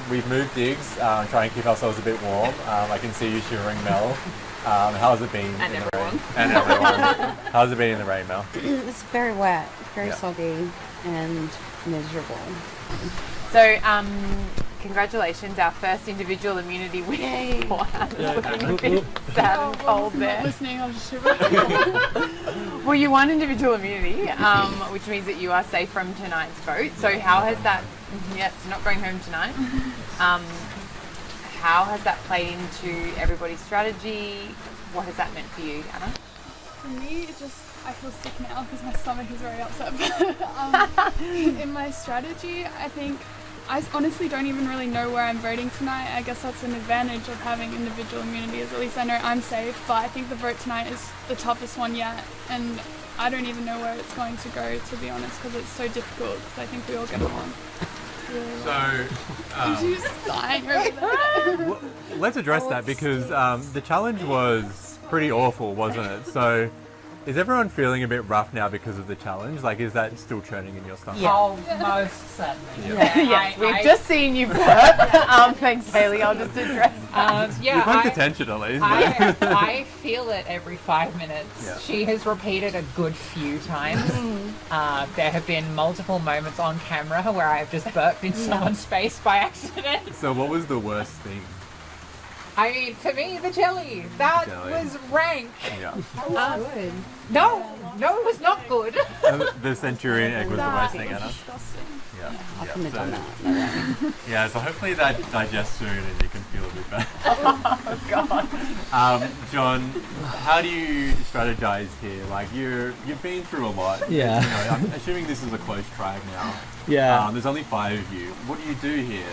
We've moved digs, trying to keep ourselves a bit warm. I can see you shivering, Mel. How's it been in the rain? And everyone. How's it been in the rain, Mel? It's very wet, very soggy, and miserable. So, congratulations, our first individual immunity win. Yay. Wow, looking a bit sad and cold there. Listening, I was just shivering. Well, you won individual immunity, which means that you are safe from tonight's vote. So how has that, yes, not going home tonight, how has that played into everybody's strategy? What has that meant for you, Anna? For me, I feel sick now because my stomach is very upset. In my strategy, I honestly don't even really know where I'm voting tonight. I guess that's an advantage of having individual immunity, is at least I know I'm safe, but I think the vote tonight is the toughest one yet, and I don't even know where it's going to go, to be honest, because it's so difficult, because I think we all get along. Really well. She's dying over there. Well, let's address that, because the challenge was pretty awful, wasn't it? So, is everyone feeling a bit rough now because of the challenge? Like, is that still churning in your stomach? Yeah. Oh, most certainly. Yeah. Yes, we've just seen you burp. Thanks, Hayley. I'll just address that. Yeah, You've got attention at least. I feel it every 5 minutes. Yeah. She has repeated a good few times. There have been multiple moments on camera where I have just burped in someone's face by accident. So what was the worst thing? I mean, for me, the jelly. That was rank. Yeah. Good. No, it was not good. The Centurion egg was the worst thing, Anna. Yeah. I couldn't have done that. Yeah, so hopefully that digests soon and you can feel a bit better. Oh, God. John, how do you strategize here? Like, you've been through a lot. Yeah. You know, I'm assuming this is a close tribe now. Yeah. There's only 5 of you. What do you do here?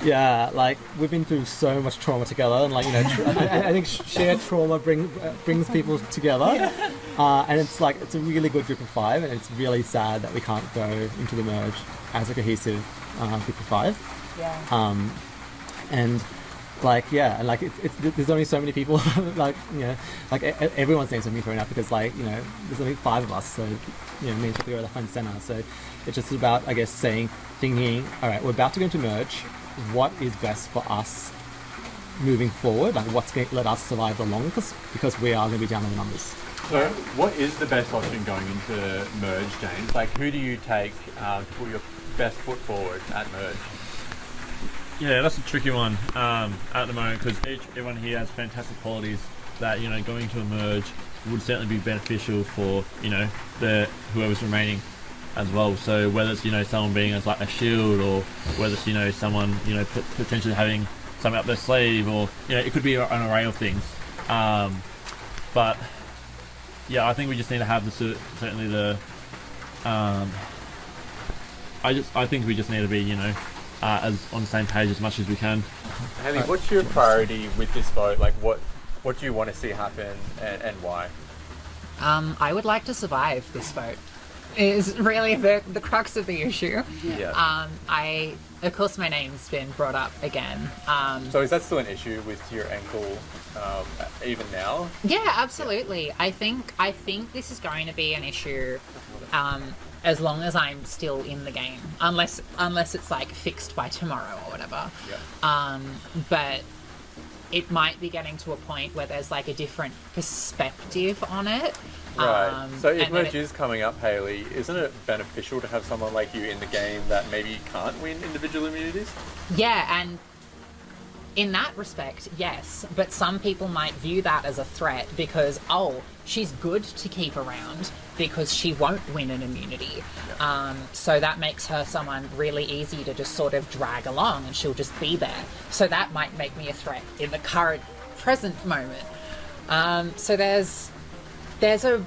Yeah, like we've been through so much trauma together, and like I think shared trauma brings people together, and it's a really good group of 5, and it's really sad that we can't go into the merge as a cohesive group of 5. Yeah. And there's only so many people, everyone's names have been thrown out because there's only 5 of us, so me and Sophie are the front center. So it's just about, I guess, thinking, all right, we're about to go into merge. What is best for us moving forward, like what's going to let us survive the longest, because we are going to be down in the numbers. So, what is the best option going into merge, James? Like, who do you take to put your best foot forward at merge? Yeah, that's a tricky one at the moment, because everyone here has fantastic qualities that, you know, going to a merge would certainly be beneficial for, you know, whoever's remaining as well. So whether it's, you know, someone being as like a shield, or whether it's, you know, someone, you know, potentially having something up their sleeve, or, you know, it could be an array of things. But yeah, I think we just need to have certainly the I think we just need to be, you know, as on the same page as much as we can. Haley, what's your priority with this vote? Like, what do you want to see happen, and why? I would like to survive this vote. Is really the crux of the issue. Yeah. Of course, my name's been brought up again. So is that still an issue with your ankle, even now? Yeah, absolutely. I think this is going to be an issue as long as I'm still in the game, unless it's like fixed by tomorrow or whatever. Yeah. But it might be getting to a point where there's like a different perspective on it. Right. So if and merge is coming up, Haley, isn't it beneficial to have someone like you in the game that maybe can't win individual immunities? Yeah, and in that respect, yes. But some people might view that as a threat because, oh, she's good to keep around because she won't win an immunity. Yeah. So that makes her someone really easy to just sort of drag along, and she'll just be there. So that might make me a threat in the present moment. So there's a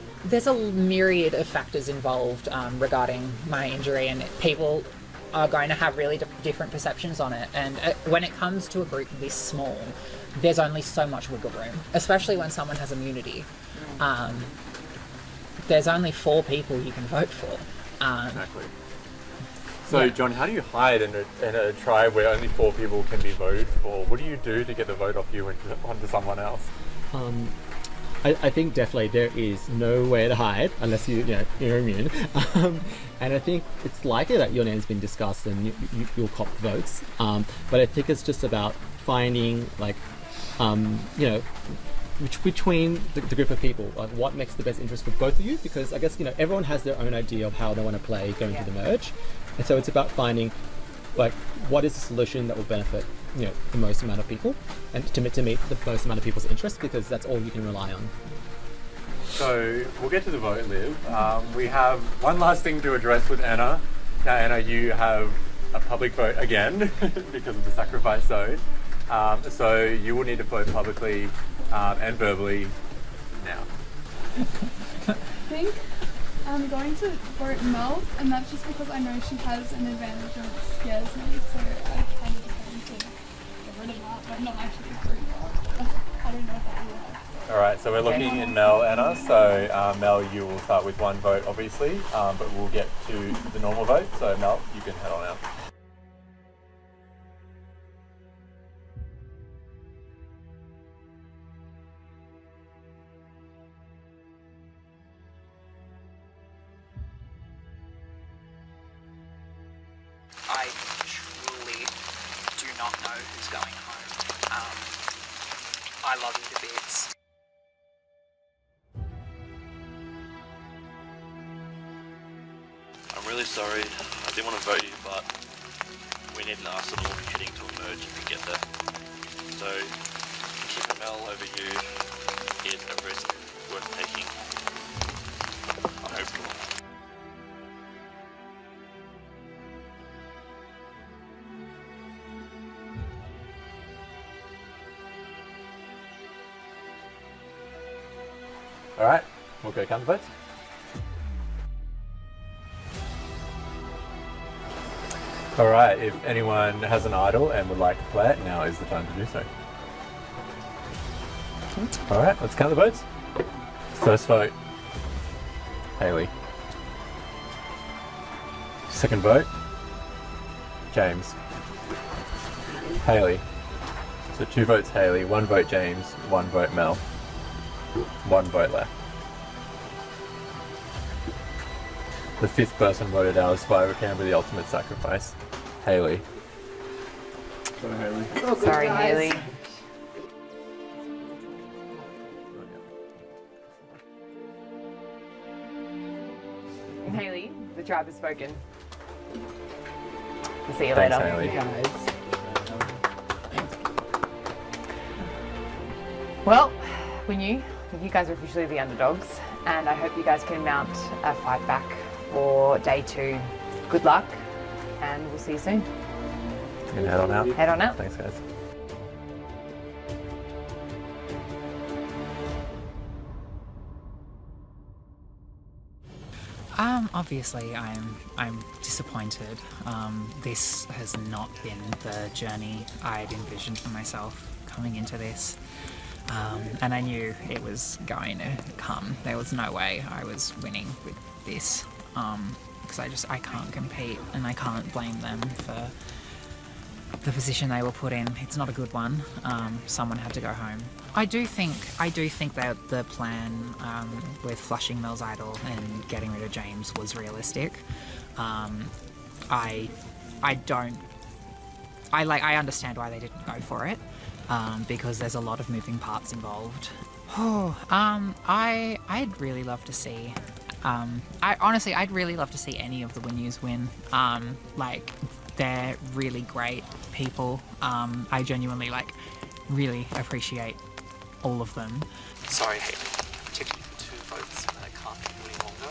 myriad of factors involved regarding my injury, and people are going to have really different perceptions on it. And when it comes to a group this small, there's only so much wiggle room, especially when someone has immunity. There's only 4 people you can vote for. Exactly. So, yeah. John, how do you hide in a tribe where only 4 people can be voted for? What do you do to get the vote off you onto someone else? I think definitely there is nowhere to hide unless you're immune. And I think it's likely that your name's been discussed and you'll cop votes. But I think it's just about finding, like, between the group of people, like what makes the best interest for both of you, because I guess, everyone has their own idea of how they want to play going to the merge. And so it's about finding, like, what is the solution that will benefit the most amount of people, and to meet the most amount of people's interests, because that's all you can rely on. So we'll get to the vote, Liv. We have one last thing to address with Anna. Now, Anna, you have a public vote again because of the sacrifice zone. So you will need to vote publicly and verbally now. I think I'm going to vote Mel, and that's just because I know she has an advantage and it scares me, so I kind of going to get rid of that, but not actually agree that. I don't know if that will work. Alright, so we're looking in Mel, Anna. So Mel, you will start with 1 vote, obviously, but we'll get to the normal vote. So Mel, you can head on out. I truly do not know who's going home. I love you to bits. I'm really sorry. I didn't want to vote you, but we need an Arsenal heading to emerge if we get there. So, keep Mel over you is a risk worth taking. I hope you will. Alright, we'll go count the votes. Alright, if anyone has an idol and would like to play it, now is the time to do so. Alright, let's count the votes. First vote, Haley. Second vote, James. Haley. So 2 votes Haley, 1 vote James, 1 vote Mel. 1 vote left. The 5th person voted out of Survivor Canberra, the ultimate sacrifice. Haley. Sorry, Haley. Sorry, Haley. Hayley, the tribe has spoken. We'll see you Thanks, later. Hayley. Guys. Well, we knew you guys are officially the underdogs, and I hope you guys can mount a fight back for day 2. Good luck, and we'll see you soon. And head on out. Head on out. Thanks, guys. Obviously I'm disappointed. This has not been the journey I'd envisioned for myself coming into this. And I knew it was going to come. There was no way I was winning with this. Because I can't compete, and I can't blame them for the position they were put in. It's not a good one. Someone had to go home. I do think that the plan with flushing Mel's idol and getting rid of James was realistic. I understand why they didn't go for it, because there's a lot of moving parts involved. I'd really love to see. I'd really love to see any of the Winners win. They're really great people. I genuinely really appreciate all of them. Sorry, Hayley. I'm checking for 2 votes, and I can't keep any longer.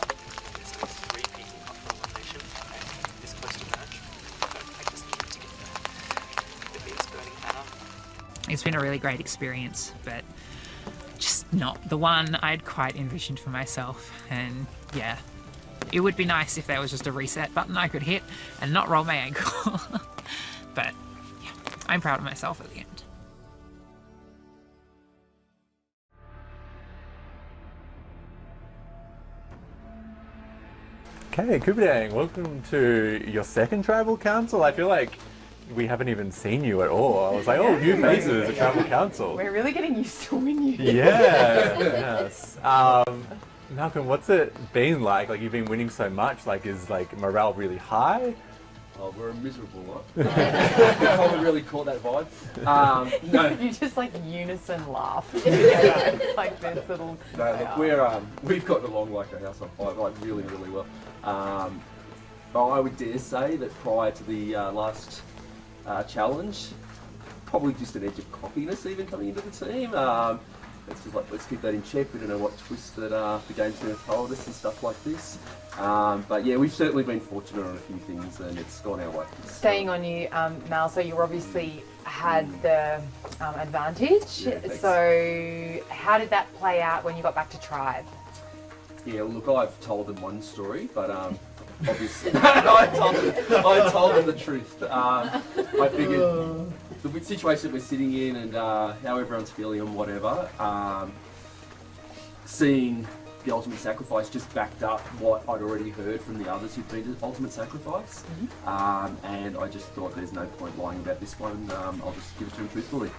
There's only 3 people up for elimination, and this close to match. I just need to get the beans burning banner. It's been a really great experience, but just not the one I'd quite envisioned for myself. And yeah, it would be nice if there was just a reset button I could hit and not roll my ankle. But yeah, I'm proud of myself at the end. Okay, Kubadang, welcome to your second tribal council. I feel like we haven't even seen you at all. I was like, oh, new faces at tribal council. We're really getting used to winning you. Yeah, yes. Malcolm, what's it been like? Like, you've been winning so much. Like, is morale really high? Oh, we're a miserable lot. Probably really caught that vibe. No, You just unison laugh. It's like this little. no, look, we've gotten along like a house on fire, really, really well. I would dare say that prior to the last challenge, probably just an edge of cockiness even coming into the team. It's just let's keep that in check. We don't know what twist that the game's going to throw at us and stuff like this. But yeah, we've certainly been fortunate on a few things, and it's gone our way. Staying on you, Mal, so you obviously had the advantage. Yeah, thanks. So how did that play out when you got back to Tribe? Yeah, look, I've told them one story, but obviously I told them the truth. I figured the situation we're sitting in and how everyone's feeling and whatever, seeing the Ultimate Sacrifice just backed up what I'd already heard from the others who've been to Ultimate Sacrifice. And I just thought there's no point lying about this one. I'll just give it to them truthfully,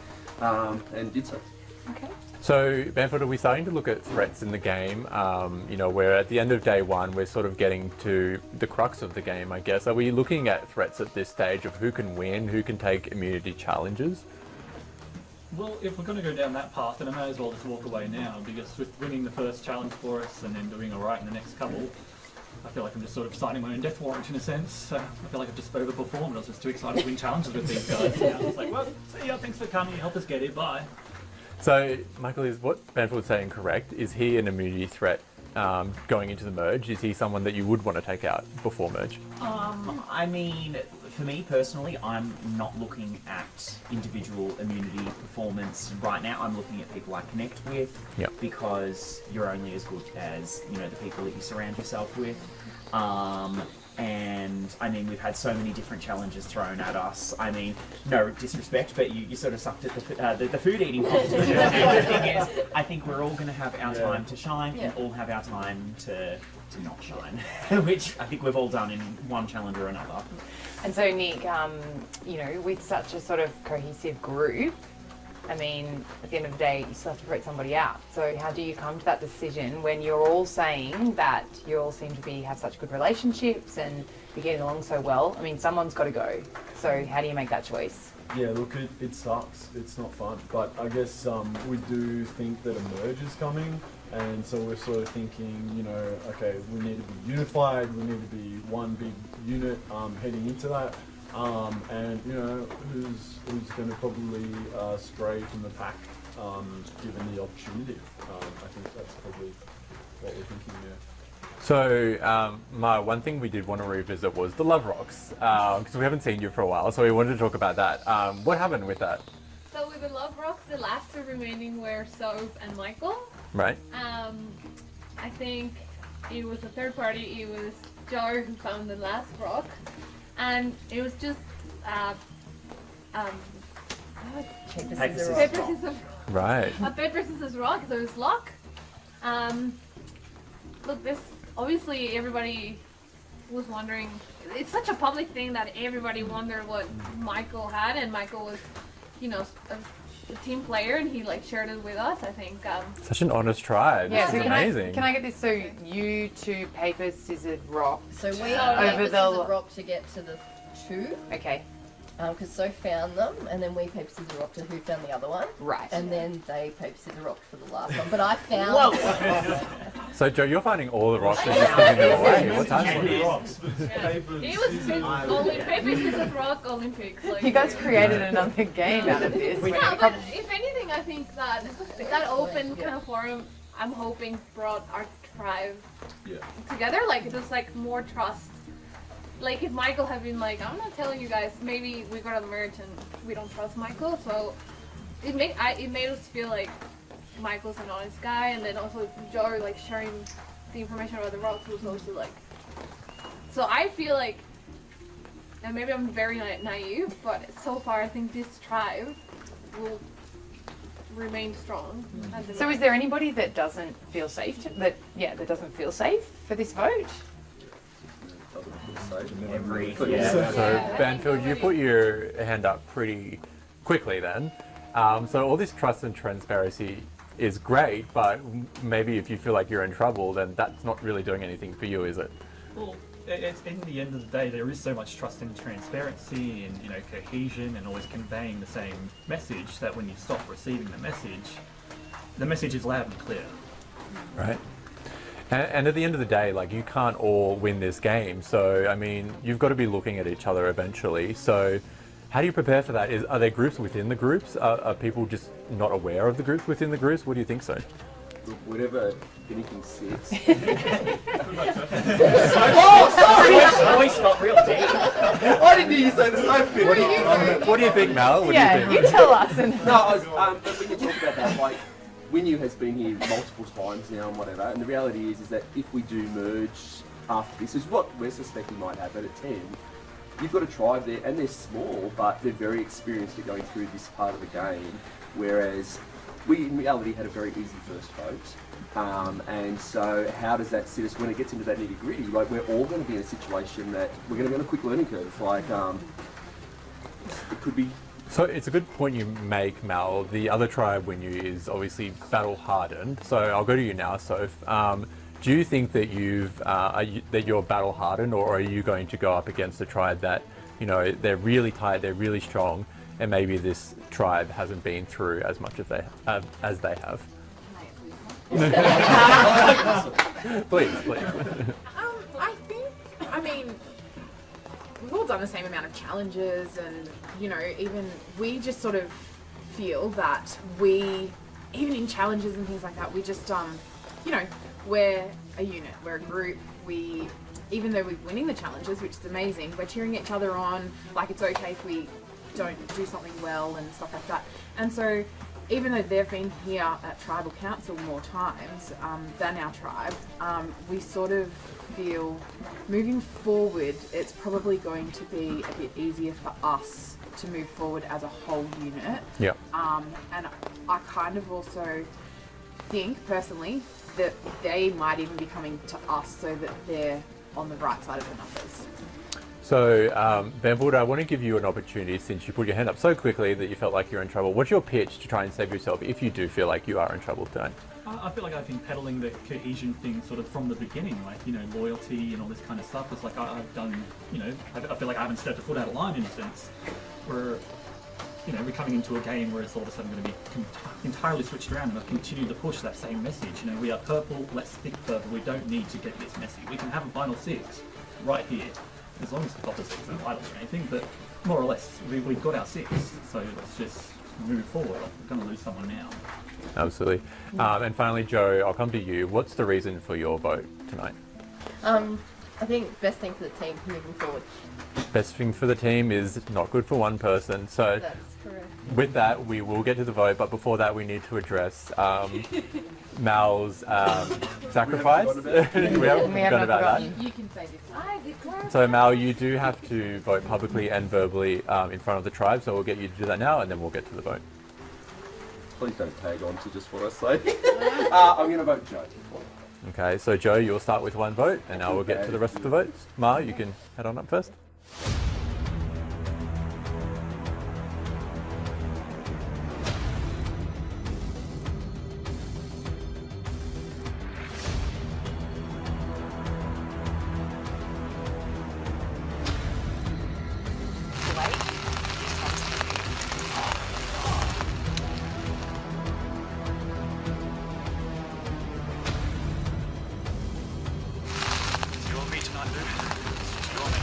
and did so. Okay. So, Banfield, are we starting to look at threats in the game? Where at the end of day 1, we're sort of getting to the crux of the game, I guess. Are we looking at threats at this stage of who can win, who can take immunity challenges? Well, if we're going to go down that path, then I may as well just walk away now, because with winning the first challenge for us and then doing alright in the next couple, I feel like I'm just sort of signing my own death warrant in a sense. I feel like I've just overperformed. I was just too excited to win challenges with these guys. Now I was like, well, see ya, thanks for coming, help us get here, bye. So, Michael, is what Banfield was saying correct? Is he an immunity threat going into the merge? Is he someone that you would want to take out before merge? I mean, for me personally, I'm not looking at individual immunity performance right now. I'm looking at people I connect with, because you're only as good as the people that you surround yourself with. And I mean, we've had so many different challenges thrown at us. I mean, no disrespect, but you sort of sucked at the food eating competition. And the thing is, I think we're all going to have our time to shine and all have our time to not shine, which I think we've all done in one challenge or another. And so, Nick, with such a sort of cohesive group, I mean, at the end of the day, you still have to vote somebody out. So how do you come to that decision when you're all saying that you all seem to have such good relationships and be getting along so well? I mean, someone's got to go. So how do you make that choice? Yeah, look, it sucks. It's not fun. But I guess we do think that a merge is coming. And so we're sort of thinking, you know, okay, we need to be unified. We need to be one big unit heading into that. And, you know, who's going to probably stray from the pack given the opportunity. I think that's probably what we're thinking there. So, one thing we did want to revisit was the Love Rocks, because we haven't seen you for a while, so we wanted to talk about that. What happened with that? So with the Love Rocks, the last two remaining were Soph and Michael. Right. I think it was a third party, it was Joe who found the last rock, and it was just paper, scissors, rock. Right. A paper, scissors, rock, so it's luck. Look, this, obviously everybody was wondering, it's such a public thing that everybody wondered what Michael had, and Michael was, you know, a team player, and he like shared it with us, I think. Such an honest tribe. Yeah, This is amazing. Can I get this? So you two paper, scissors, rock. So we over paper, the scissors, rock to get to the two. Okay. Because Soph found them, and then we paper, scissors, rock to who found the other one. Right. And then they paper, scissors, rock for the last one. But I found. Whoa. So Joe, you're finding all the rocks and just giving them away. What time was it? It was only paper, scissors, rock Olympics. Like, You guys created another game out of this. Yeah, but if anything, I think that open kind of forum, I'm hoping brought our tribe together. Like just like more trust. Like if Michael had been like, I'm not telling you guys, maybe we got a merge and we don't trust Michael. So it made us feel like Michael's an honest guy, and then also Joe like sharing the information about the rocks was also like. So I feel like, and maybe I'm very naive, but so far I think this tribe will remain strong. So is there anybody that doesn't feel safe? That doesn't feel safe for this vote? So Banfield, you put your hand up pretty quickly then. So all this trust and transparency is great, but maybe if you feel like you're in trouble, then that's not really doing anything for you, is it? Well, it's, in the end of the day, there is so much trust and transparency and, you know, cohesion and always conveying the same message that when you stop receiving the message is loud and clear. Right. And at the end of the day, like, you can't all win this game. So, I mean, you've got to be looking at each other eventually. So how do you prepare for that? Are there groups within the groups? Are people just not aware of the groups within the groups? What do you think so? Look, whatever anything says. Oh, sorry! Voice got real deep. I didn't hear you say the same thing. What do you think, Mal? What do you think? You tell us. No, but when you talk about that, like, Winu has been here multiple times now and whatever, and the reality is that if we do merge after this, is what we're suspecting might happen at 10, you've got a tribe there, and they're small, but they're very experienced at going through this part of the game, whereas we in reality had a very easy first vote. And so how does that sit us when it gets into that nitty gritty? Like, we're all going to be in a situation that we're going to be on a quick learning curve. Like, it could be. So it's a good point you make, Mal. The other tribe, Winu, is obviously battle hardened. So I'll go to you now, Soph. Do you think that that you're battle hardened, or are you going to go up against a tribe that, you know, they're really tight, they're really strong, and maybe this tribe hasn't been through as much as they have? Please. I mean, we've all done the same amount of challenges, and, you know, even we just sort of feel that even in challenges and things like that, we just, you know, we're a unit, we're a group. Even though we're winning the challenges, which is amazing, we're cheering each other on. Like, it's okay if we don't do something well and stuff like that. And so, even though they've been here at Tribal Council more times than our tribe, we sort of feel moving forward, it's probably going to be a bit easier for us to move forward as a whole unit. Yeah. And I kind of also think, personally, that they might even be coming to us so that they're on the right side of the numbers. So, Banfield, I want to give you an opportunity, since you put your hand up so quickly that you felt like you're in trouble. What's your pitch to try and save yourself if you do feel like you are in trouble tonight? I feel like I've been peddling the cohesion thing sort of from the beginning, like, you know, loyalty and all this kind of stuff. It's like I've done, you know, I feel like I haven't stepped a foot out of line in a sense. Where you know, we're coming into a game where it's all of a sudden going to be entirely switched around, and I've continued to push that same message. You know, we are purple, let's stick purple, we don't need to get this messy. We can have a final 6 right here, as long as the top of 6 isn't idols or anything, but more or less, we've got our 6, so let's just move forward. We're going to lose someone now. Absolutely. And finally, Joe, I'll come to you. What's the reason for your vote tonight? I think best thing for the team moving forward. Best thing for the team is not good for one person. So That's correct. with that, we will get to the vote, but before that, we need to address Mal's sacrifice. We haven't forgotten about that. You can say this. So Mal, you do have to vote publicly and verbally in front of the tribe, so we'll get you to do that now, and then we'll get to the vote. Please don't tag on to just what I say. I'm going to vote Joe. Okay, so Joe, you'll start with 1 vote, and now we'll get to the rest of the votes. Ma, you can head on up first. You're me tonight, dude. You're me.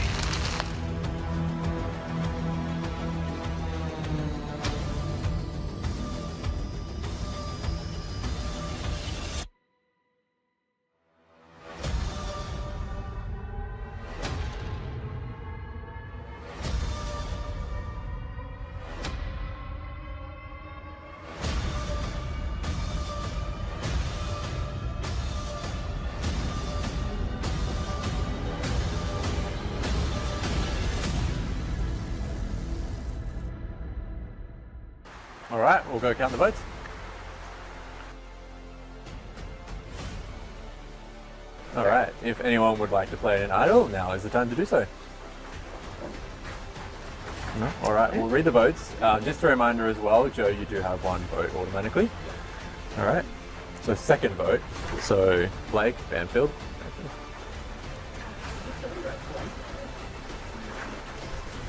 All right, we'll go count the votes. All right, if anyone would like to play an idol, now is the time to do so. No? All right, we'll read the votes. Just a reminder as well, Joe, you do have 1 vote automatically. All right, so second vote. So Blake Banfield.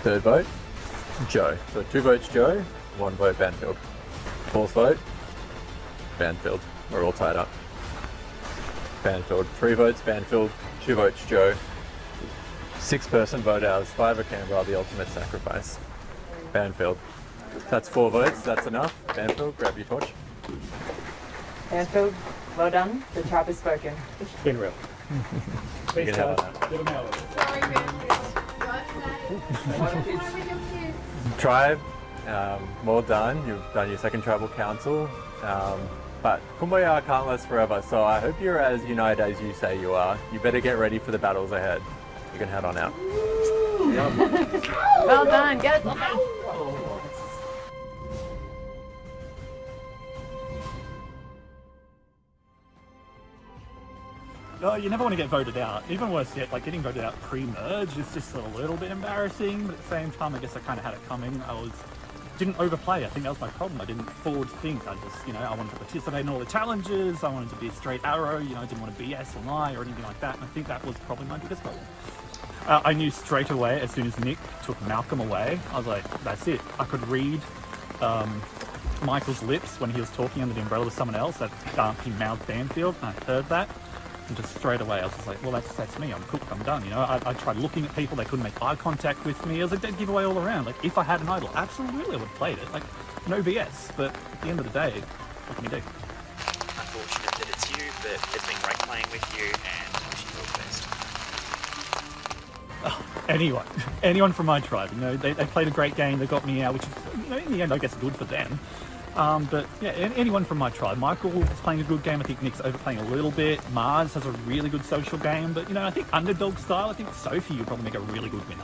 Third vote, Joe. So 2 votes Joe, 1 vote Banfield. Fourth vote, Banfield. We're all tied up. Banfield. 3 votes Banfield, 2 votes Joe. 6-person vote ours, 5 at Canberra, the ultimate sacrifice. Banfield. That's 4 votes, that's enough. Banfield, grab your torch. Banfield, well done. The tribe has spoken. Been real. You can have that. Sorry, Tribe, well done. You've done your second tribal council. But Kumbaya can't last forever, so I hope you're as united as you say you are. You better get ready for the battles ahead. You can head on out. Well done. Get us off. No, you never want to get voted out. Even worse yet, like getting voted out pre-merge is just a little bit embarrassing, but at the same time, I guess I kind of had it coming. Didn't overplay. I think that was my problem. I didn't forward think. I just, I wanted to participate in all the challenges. I wanted to be a straight arrow. I didn't want to BS or lie or anything like that. And I think that was probably my biggest problem. I knew straight away as soon as Nick took Malcolm away, I was like, that's it. I could read Michael's lips when he was talking under the umbrella with someone else that he mouthed Banfield, and I heard that. And just straight away, I was just like, well, that's me. I'm cooked. I'm done. I tried looking at people. They couldn't make eye contact with me. It was a dead giveaway all around. Like, if I had an idol, absolutely I would have played it. Like, no BS. But at the end of the day, what can you do? Unfortunate that it's you, but it's been great playing with you, and I wish you all the best. Anyone from my tribe. They played a great game. They got me out, which is, in the end, I guess, good for them. But yeah, anyone from my tribe. Michael is playing a good game. I think Nick's overplaying a little bit. Mars has a really good social game. But, I think underdog style, I think Sophie would probably make a really good winner.